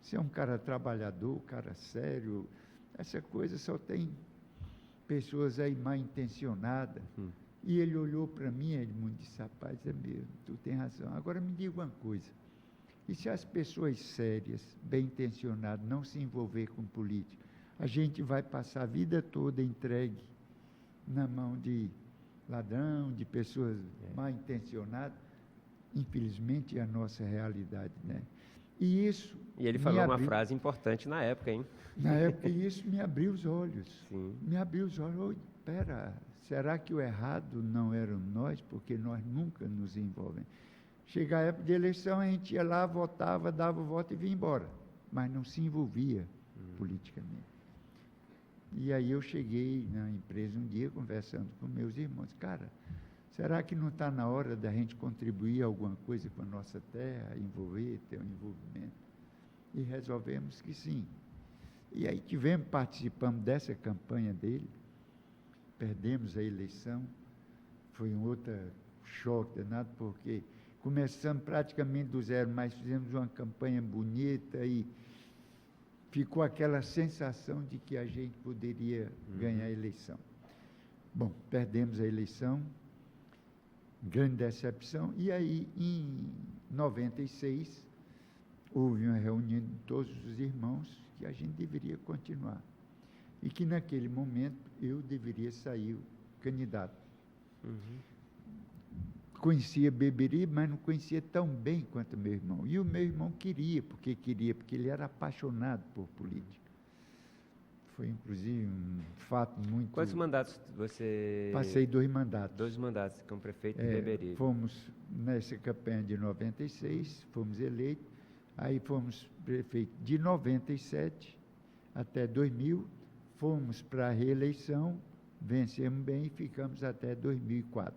você é um cara trabalhador, um cara sério, essa coisa só tem pessoas aí mal intencionadas. E ele olhou para mim, Edmundo, e disse, rapaz, é mesmo, tu tem razão. Agora me diga uma coisa, e se as pessoas sérias, bem intencionadas, não se envolver com política, a gente vai passar a vida toda entregue na mão de ladrão, de pessoas mal intencionadas? Infelizmente é a nossa realidade, né? E isso... E ele falou uma frase importante na época, hein? Na época, isso me abriu os olhos. Sim. Me abriu os olhos. Espera, será que o errado não éramos nós? Porque nós nunca nos envolvemos. Chega a época de eleição, a gente ia lá, votava, dava o voto e vinha embora. Mas não se envolvia politicamente. E aí eu cheguei na empresa um dia, conversando com meus irmãos. Cara, será que não está na hora da gente contribuir alguma coisa com a nossa terra, envolver, ter um envolvimento? E resolvemos que sim. E aí participamos dessa campanha dele, perdemos a eleição, foi um outro choque danado, porque começamos praticamente do zero, mas fizemos uma campanha bonita e ficou aquela sensação de que a gente poderia ganhar a eleição. Bom, perdemos a eleição, grande decepção, e aí, em 96, houve uma reunião de todos os irmãos que a gente deveria continuar. E que, naquele momento, eu deveria sair candidato. Conhecia Beberibe, mas não conhecia tão bem quanto meu irmão. E o meu irmão queria, porque ele era apaixonado por política. foi inclusive um fato muito... Quantos mandatos você... Passei 2 mandatos. 2 mandatos como prefeito de Beberibe. Fomos nessa campanha de 96, fomos eleitos, aí fomos prefeito de 97 até 2000, fomos para a reeleição, vencemos bem e ficamos até 2004.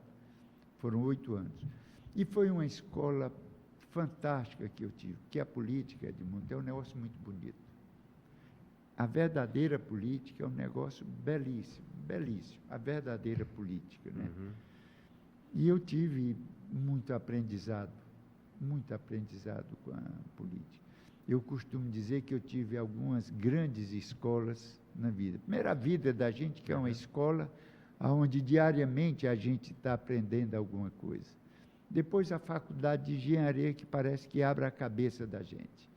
Foram 8 anos. E foi uma escola fantástica que eu tive, que a política, Edmundo, é um negócio muito bonito. A verdadeira política é um negócio belíssimo, belíssimo, a verdadeira política, né? Uhum. E eu tive muito aprendizado com a política. Eu costumo dizer que eu tive algumas grandes escolas na vida. Primeiro, a vida da gente, que é uma escola onde diariamente a gente está aprendendo alguma coisa. Depois, a faculdade de engenharia, que parece que abre a cabeça da gente.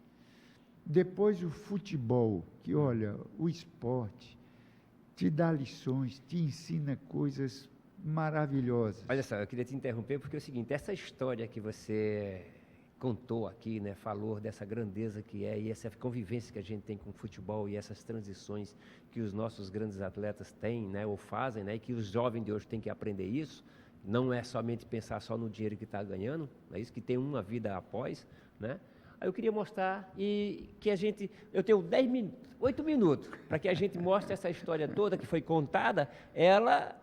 Depois, o futebol, que, olha, o esporte te dá lições, te ensina coisas maravilhosas. Olha só, eu queria te interromper porque é o seguinte, essa história que você contou aqui, né, falou dessa grandeza que é e essa convivência que a gente tem com o futebol e essas transições que os nossos grandes atletas têm, né, ou fazem, né, e que os jovens de hoje têm que aprender isso, não é somente pensar só no dinheiro que está ganhando, é isso, que tem uma vida após, né? Aí eu queria mostrar e que eu tenho 8 minutos para que a gente mostre essa história toda que foi contada, ela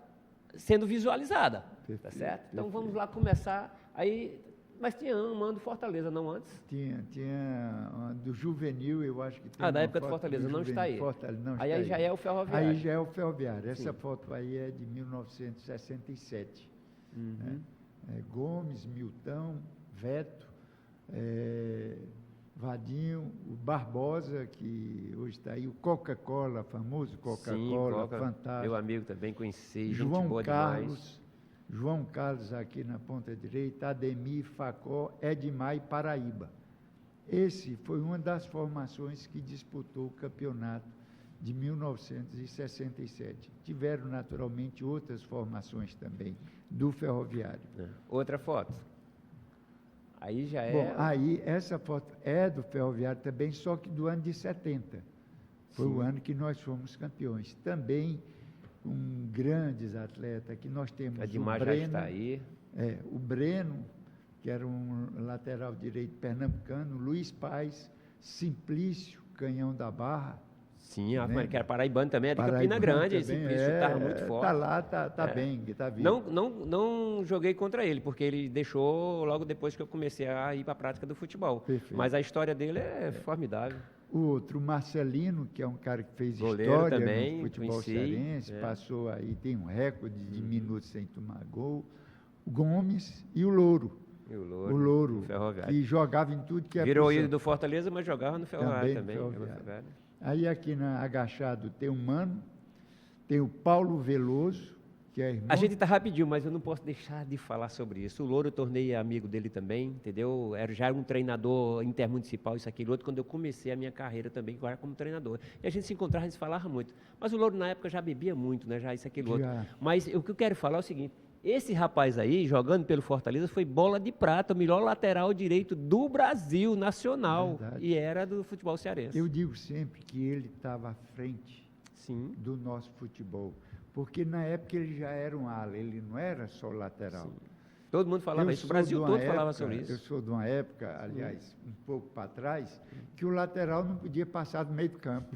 sendo visualizada, Perfeito, tá certo? Então perfeito. vamos lá começar. Aí, mas tinha uma do Fortaleza, não antes? Tinha uma do Juvenil, eu acho que tem. Da uma época do foto Fortaleza, não está aí. Não Aí está já é o Ferroviário. Aí já é o Ferroviário. Essa Sim. foto aí é de 1967. Uhum. Né? Gomes, Milton, Veto, Vadinho, o Barbosa, que hoje está aí, o Coca-Cola, famoso Coca-Cola, fantástico. Meu amigo também conheci, gente João boa Carlos, demais. João Carlos aqui na ponta direita, Ademir, Facó, Edmar e Paraíba. Esse foi uma das formações que disputou o campeonato de 1967. Tiveram, naturalmente, outras formações também, do Ferroviário. Outra foto. Aí já é... Bom, aí essa foto é do Ferroviário também, só que do ano de 70. Foi Sim. o ano que nós fomos campeões. Também com grandes atletas, que nós temos A o Edmar já Breno, está aí. o Breno, que era um lateral direito pernambucano, Luiz Paz, Simplício, Canhão da Barra. Sim, Né? que era paraibano também, é de Campina Paraibano Grande, esse também, Simplício estava muito forte. Está lá, está bem, está vivo. Não joguei contra ele, porque ele deixou logo depois que eu comecei a ir para a prática do futebol. Perfeito. Mas a história dele é formidável. O outro, Marcelino, que é um cara que fez Goleiro história também, no futebol conheci, cearense, passou aí, tem um recorde de minutos sem tomar gol. O Gomes e o Louro. E o O Louro, no Ferroviário. que jogava em tudo que é Virou posição. ídolo do Fortaleza, mas jogava no Ferroviário Também também. no Ferroviário. Aí aqui na Agachado tem o Mano, tem o Paulo Veloso, que é irmão. A gente está rapidinho, mas eu não posso deixar de falar sobre isso. O Louro eu tornei amigo dele também, entendeu? Já era um treinador intermunicipal, isso, aquilo, outro, quando eu comecei a minha carreira também, agora como treinador. E a gente se encontrava e se falava muito. Mas o Louro, na época, já bebia muito, né? Já isso, aquilo, outro. Mas o que eu quero falar é o seguinte, esse rapaz aí, jogando pelo Fortaleza, foi bola de prata, o melhor lateral direito do Brasil, nacional. Verdade. E era do futebol cearense. Eu digo sempre que ele estava à frente Sim. do nosso futebol, porque na época ele já era um ala, ele não era só lateral. Sim. Todo mundo falava isso, o Brasil todo falava sobre isso. Eu sou de uma época, aliás, um pouco para trás, que o lateral não podia passar do meio do campo.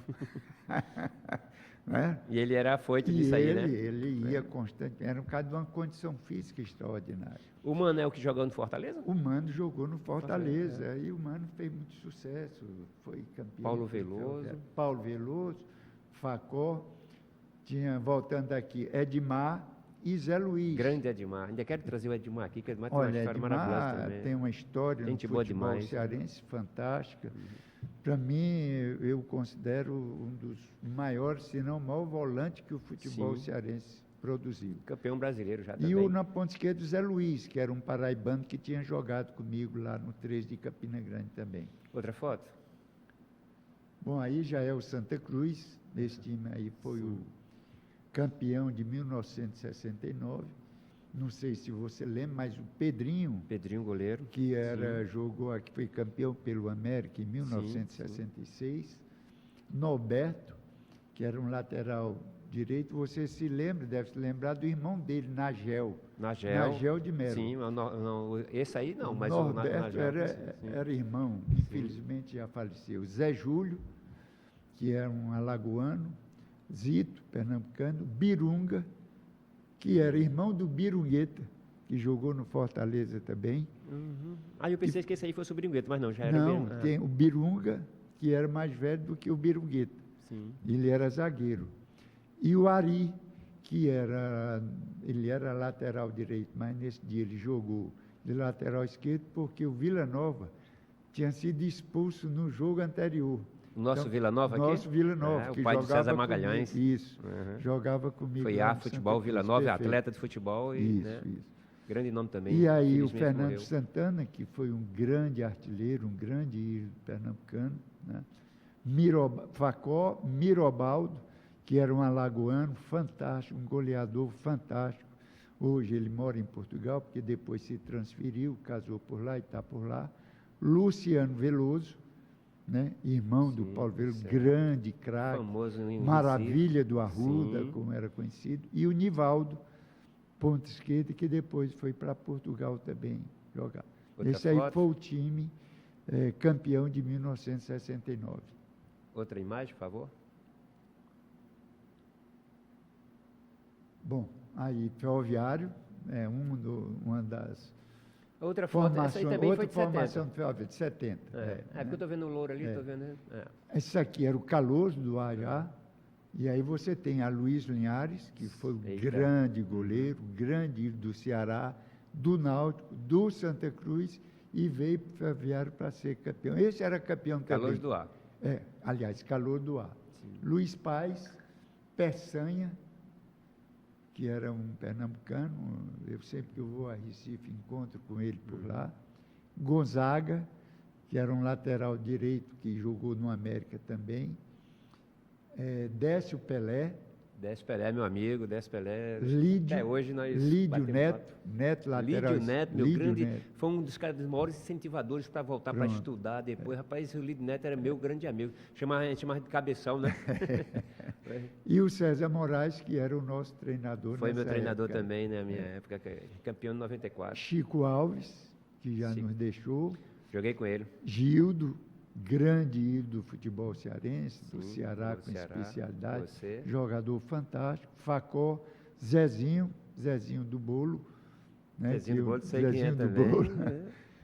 Né? E ele era afoito disso aí, né? Ele ia constante, era um cara de uma condição física extraordinária. O Mano é o que jogou no Fortaleza? O Mano jogou no Fortaleza, e o Mano fez muito sucesso, foi campeão. Paulo Veloso. Paulo Veloso, Facó, tinha, voltando aqui, Edmar e Zé Luiz. Grande Edmar. Ainda quero trazer o Edmar aqui, que o Edmar tem Olha, uma história Edmar maravilhosa também. tem uma história Gente no boa futebol demais, cearense fantástica. Para mim, eu considero um dos maiores, se não o maior volante que o futebol cearense produziu. Campeão brasileiro já também. E o na ponta esquerda, Zé Luiz, que era um paraibano que tinha jogado comigo lá no 13 de Campina Grande também. Outra foto? Bom, aí já é o Santa Cruz, esse time aí foi o campeão de 1969. Não sei se você lembra, mas o Pedrinho, goleiro. que jogou aqui, foi campeão pelo América em 1966. Norberto, que era um lateral direito, você se lembra, deve se lembrar do irmão dele, Nagel. Nagel de Mello. Sim, esse aí não, mas Norberto o Nagel. era irmão, infelizmente já faleceu. Zé Júlio, que era um alagoano, Zito, pernambucano, Birunga, que era irmão do Birungueta, que jogou no Fortaleza também. Eu pensei que esse aí fosse o Birungueta, mas não, já era Não, tem o Birunga, que era mais velho do que o Birungueta. Sim. Ele era zagueiro. E o Ari, ele era lateral direito, mas nesse dia ele jogou de lateral esquerdo porque o Vila Nova tinha sido expulso no jogo anterior. O nosso Vila Nova aqui? Nosso Vila Nova, que o pai jogava de César Magalhães. Comigo, isso, jogava comigo. Foi futebol Vila Nova, atleta de futebol. Isso. Grande nome também. E aí o Fernando Santana, que foi um grande artilheiro, um grande ídolo pernambucano, né? Facó, Mirobaldo, que era um alagoano fantástico, um goleador fantástico. Hoje ele mora em Portugal, porque depois se transferiu, casou por lá e está por lá. Luciano Veloso, né? Irmão do Paulo Veloso, grande craque, maravilha do Arruda, como era conhecido. E o Nivaldo, ponta esquerda, que depois foi para Portugal também jogar. Esse aí foi o time campeão de 1969. Outra imagem, por favor. Bom, aí Ferroviário, uma das outra foto, essa aí também foi de 70. Formação do Ferroviário, de 70. Porque eu estou vendo o louro ali, estou vendo... Esse aqui era o Caloso do Ajá, e aí você tem a Luiz Linhares, que foi um grande goleiro, grande ídolo do Ceará, do Náutico, do Santa Cruz, e veio para o Ferroviário para ser campeão. Esse era campeão também. Caloso do Ar. Aliás, Caloso do Ar. Luiz Paes, Peçanha, que era um pernambucano, eu sempre que eu vou a Recife encontro com ele por lá. Gonzaga, que era um lateral direito que jogou no América também. Décio Pelé. Décio Pelé, meu amigo, Décio Pelé. Lídio, até hoje nós Lídio Neto, lateral. Lídio Neto, meu grande, foi um dos maiores incentivadores para voltar para estudar depois. Rapaz, o Lídio Neto era meu grande amigo. A gente chamava de cabeção, né? E o César Moraes, que era o nosso treinador. Foi meu treinador também, na minha época, campeão de 94. Chico Alves, que já nos deixou. Joguei com ele. Gildo, grande ídolo do futebol cearense, do Ceará, com especialidade. Jogador fantástico. Facó, Zezinho do Bolo. Né? Zezinho do Bolo, sei Zezinho quem é do também. Bolo.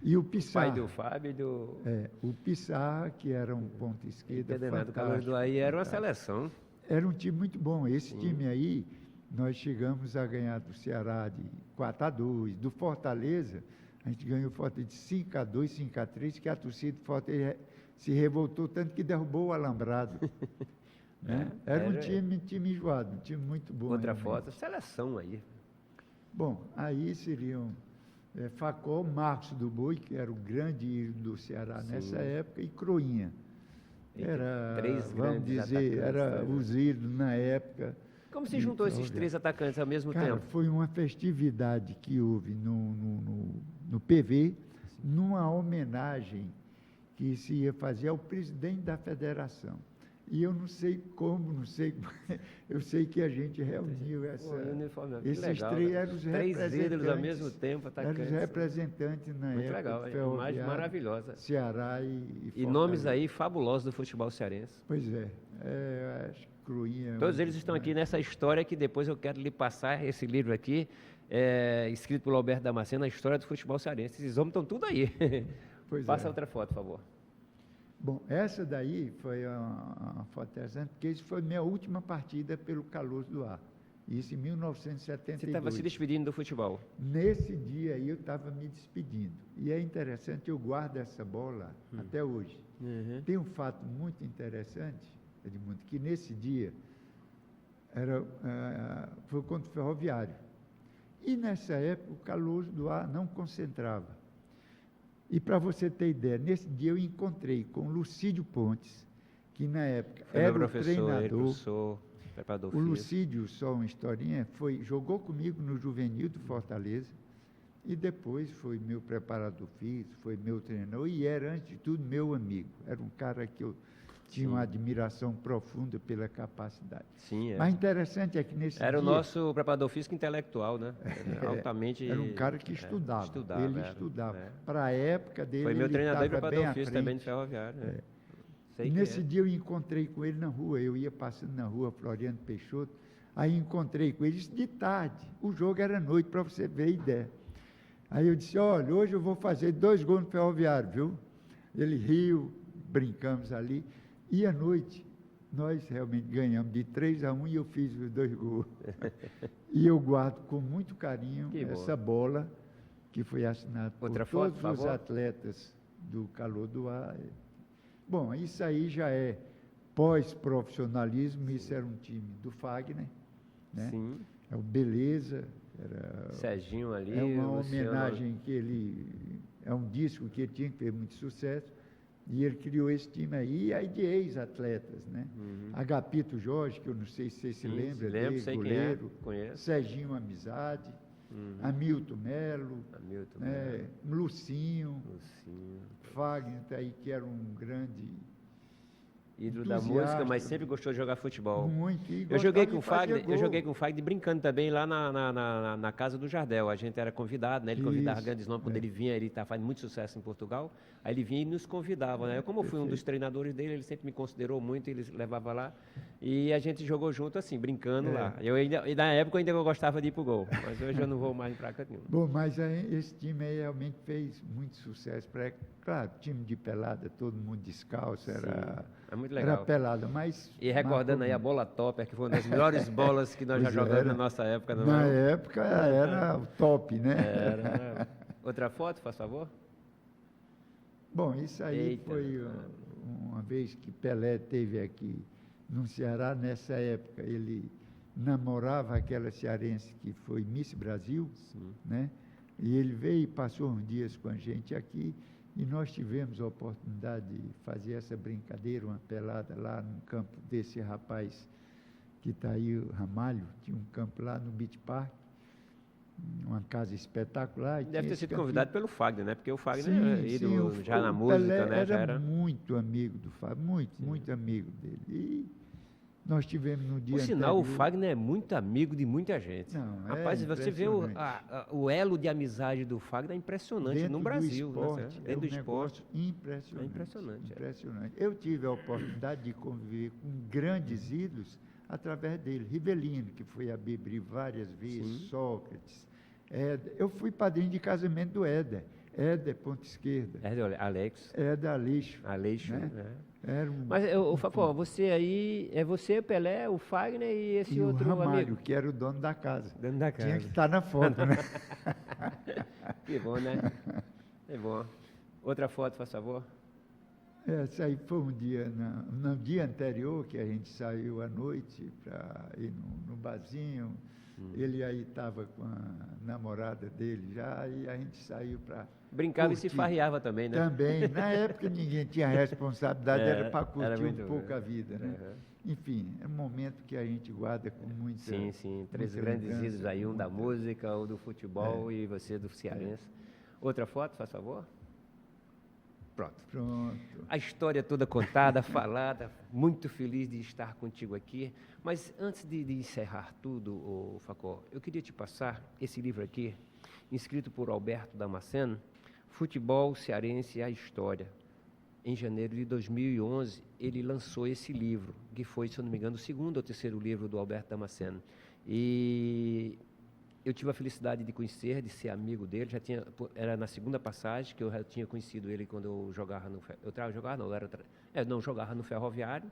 E o Pissarra. Pai do Fábio e do... o Pissarra, que era um ponto esquerda fantástico. O Carlos do aí era uma seleção. Era um time muito bom. Esse time aí, nós chegamos a ganhar do Ceará de 4-2, do Fortaleza, a gente ganhou Fortaleza de 5-2, 5-3, que a torcida do Fortaleza se revoltou tanto que derrubou o alambrado. Né? Era um time enjoado, um time muito bom. Outra foto, seleção aí. Bom, aí seriam Facó, Marcos do Boi, que era o grande ídolo do Ceará nessa época, e Croinha. Era, vamos dizer, era os ídolos na época. Como se juntou esses três atacantes ao mesmo tempo? Foi uma festividade que houve no PV, numa homenagem que se ia fazer ao presidente da federação. E eu não sei como, eu sei que a gente reuniu esses três, eram os representantes. Ídolos ao mesmo tempo, atacantes. Eram os representantes na muito época. Muito legal, imagem maravilhosa. Ceará e nomes aí fabulosos do futebol cearense. Pois acho que Croinha... Todos eles estão aqui nessa história que depois eu quero lhe passar esse livro aqui, escrito pelo Alberto Damasceno, a história do futebol cearense. Esses homens estão tudo aí. Passa outra foto, por favor. Bom, essa daí foi uma foto interessante, porque isso foi minha última partida pelo Caloso do Ar. Isso em 1972. Você estava se despedindo do futebol? Nesse dia aí eu estava me despedindo. E é interessante, eu guardo essa bola até hoje. Tem um fato muito interessante, Edmundo, que nesse dia foi contra o Ferroviário. E nessa época o Caloso do Ar não concentrava. E para você ter ideia, nesse dia eu encontrei com Lucídio Pontes, que na época era o treinador. O Lucídio, só uma historinha, jogou comigo no Juvenil do Fortaleza e depois foi meu preparador físico, foi meu treinador e era, antes de tudo, meu amigo. Era um cara que eu tinha uma admiração profunda pela capacidade. Sim, Mas interessante é que nesse era dia... o nosso preparador físico intelectual, né? Altamente... Era um cara que estudava. Ele estudava. Para a época dele, foi meu treinador e bem preparador físico também no Ferroviário. E nesse dia eu encontrei com ele na rua. Eu ia passando na rua Floriano Peixoto, aí encontrei com ele, isso de tarde. O jogo era noite, para você ver a ideia. Aí eu disse, olha, hoje eu vou fazer 2 gols no Ferroviário, viu? Ele riu, brincamos ali. E à noite, nós realmente ganhamos de 3-1 e eu fiz os 2 gols. E eu guardo com muito carinho essa bola que foi assinada por todos os atletas do Calor do Ar. Bom, isso aí já é pós-profissionalismo, isso era um time do Fagner, né? Sim. É o Beleza, era... Serginho ali, é uma homenagem que ele... É um disco que ele tinha que ter muito sucesso, e ele criou esse time aí, e aí de ex-atletas, né? Agapito Jorge, que eu não sei se você se lembra dele, sei goleiro, quem é. Serginho Amizade, Hamilton Melo, né? Lucinho, Fagner, aí, que era um grande ídolo da música, mas sempre gostou de jogar futebol. Muito. Eu joguei com o Fagner brincando também lá na casa do Jardel. A gente era convidado, né? Ele convidava grandes nomes quando ele vinha, ele está fazendo muito sucesso em Portugal. Aí ele vinha e nos convidava, né? Como eu fui um dos treinadores dele, ele sempre me considerou muito, ele levava lá. E a gente jogou junto assim, brincando lá. E na época eu ainda gostava de ir pro gol, mas hoje eu não vou mais pra cá nenhum. Bom, mas esse time aí realmente fez muito sucesso. Claro, time de pelada, todo mundo descalço, era... É muito legal. Era pelada, mas... E recordando aí a bola topper, que foi uma das melhores bolas que nós já jogamos na nossa época. Não na época era o top, né? Era. Outra foto, faz favor? Bom, isso aí foi uma vez que Pelé esteve aqui no Ceará. Nessa época ele namorava aquela cearense que foi Miss Brasil, né? E ele veio e passou uns dias com a gente aqui. E nós tivemos a oportunidade de fazer essa brincadeira, uma pelada lá no campo desse rapaz que está aí, o Ramalho, tinha um campo lá no Beach Park, uma casa espetacular. Deve ter sido convidado pelo Fagner, né? Porque o Fagner era ídolo já na música, Pelé, né? Era muito amigo do Fagner, muito amigo dele. E nós tivemos no dia Por sinal, anterior... o Fagner é muito amigo de muita gente. Não, rapaz, você vê o elo de amizade do Fagner é impressionante dentro no Brasil. Esporte, dentro do esporte. Impressionante. Impressionante. Eu tive a oportunidade de conviver com grandes ídolos através dele. Rivelino, que foi a Bebri várias vezes, Sócrates. Eu fui padrinho de casamento do Éder, ponta esquerda. Alex. Éder Aleixo. Né? Era um... Mas, Facó, você aí, você, Pelé, o Fagner e esse outro o Ramalho, amigo? que era o dono da casa. Dono da casa. Tinha que estar na foto, né? Que bom, né? É bom. Outra foto, por favor. Essa aí foi um dia, no dia anterior, que a gente saiu à noite para ir no barzinho. Ele aí estava com a namorada dele já, e a gente saiu para... Brincava curtir. E se farriava também, né? Também. Na época ninguém tinha responsabilidade, era para curtir um pouco a vida, né? Enfim, é um momento que a gente guarda com muita... Sim. 3 grandes ídolos aí, um da música, o do futebol e você do cearense. Outra foto, faz favor? Pronto. A história toda contada, falada, muito feliz de estar contigo aqui. Mas antes de encerrar tudo, Facó, eu queria te passar esse livro aqui, escrito por Alberto Damasceno, Futebol Cearense e a História. Em janeiro de 2011, ele lançou esse livro, que foi, se eu não me engano, o 2º ou 3º livro do Alberto Damasceno. E eu tive a felicidade de conhecer, de ser amigo dele. Era na 2ª passagem que eu já tinha conhecido ele quando eu jogava jogava no Ferroviário.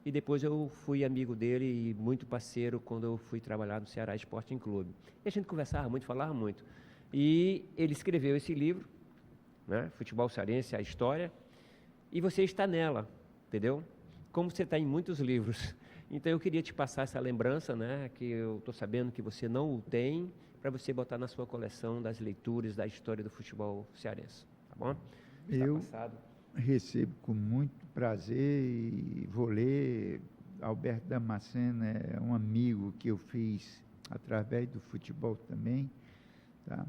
E depois eu fui amigo dele e muito parceiro quando eu fui trabalhar no Ceará Sporting Clube. E a gente conversava muito, falava muito. E ele escreveu esse livro, né? Futebol Cearense, a História. E você está nela, entendeu? Como você está em muitos livros. Então eu queria te passar essa lembrança, né, que eu estou sabendo que você não o tem, para você botar na sua coleção das leituras da história do futebol cearense, tá bom? Eu recebo com muito prazer e vou ler. Alberto Damasceno é um amigo que eu fiz através do futebol também, tá?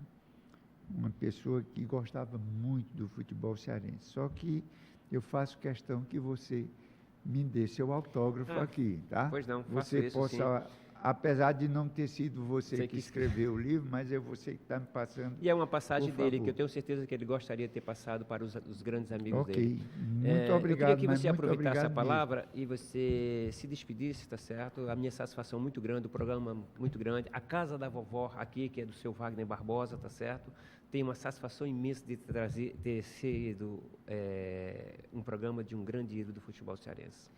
Uma pessoa que gostava muito do futebol cearense. Só que eu faço questão que você me dê seu autógrafo aqui, tá? Pois não, faço você isso, possa, sim. apesar de não ter sido você Sei que que escreveu o livro, mas é você que está me passando. E é uma passagem Por dele, favor. que eu tenho certeza que ele gostaria de ter passado para os grandes amigos Ok, dele. muito Eu obrigado, queria que mas você muito aproveitasse a obrigado palavra e você se despedisse, tá certo? A minha satisfação muito grande, o programa muito grande. A casa da vovó aqui, que é do seu Wagner Barbosa, tá certo? Tem uma satisfação imensa de ter sido um programa de um grande ídolo do futebol cearense.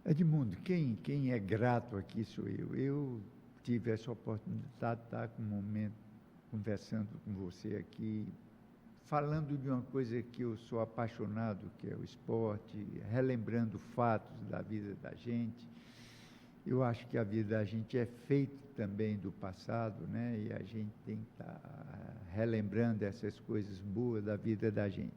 Edmundo, quem é grato aqui sou eu. Eu tive essa oportunidade de estar com um momento conversando com você aqui, falando de uma coisa que eu sou apaixonado, que é o esporte, relembrando fatos da vida da gente. Eu acho que a vida da gente é feita também do passado, né? E a gente tem que estar relembrando essas coisas boas da vida da gente.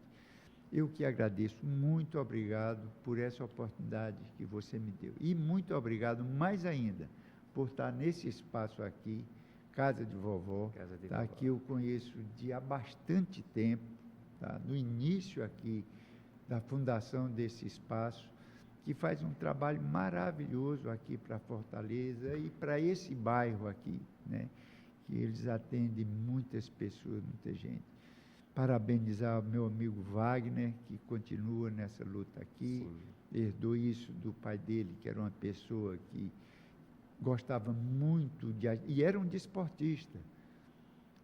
Eu que agradeço, muito obrigado por essa oportunidade que você me deu. E muito obrigado, mais ainda, por estar nesse espaço aqui, Casa de Vovó, tá? Que eu conheço há bastante tempo, tá? No início aqui da fundação desse espaço, que faz um trabalho maravilhoso aqui para Fortaleza e para esse bairro aqui, né? Que eles atendem muitas pessoas, muita gente. Parabenizar o meu amigo Wagner, que continua nessa luta aqui. Sim. Herdou isso do pai dele, que era uma pessoa que gostava muito e era um desportista.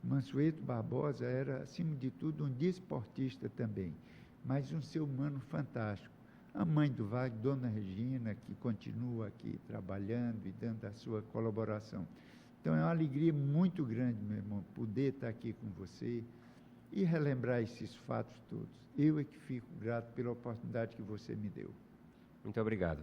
Mansueto Barbosa era, acima de tudo, um desportista também, mas um ser humano fantástico. A mãe do Wagner, Dona Regina, que continua aqui trabalhando e dando a sua colaboração. Então, é uma alegria muito grande, meu irmão, poder estar aqui com você e relembrar esses fatos todos. Eu é que fico grato pela oportunidade que você me deu. Muito obrigado.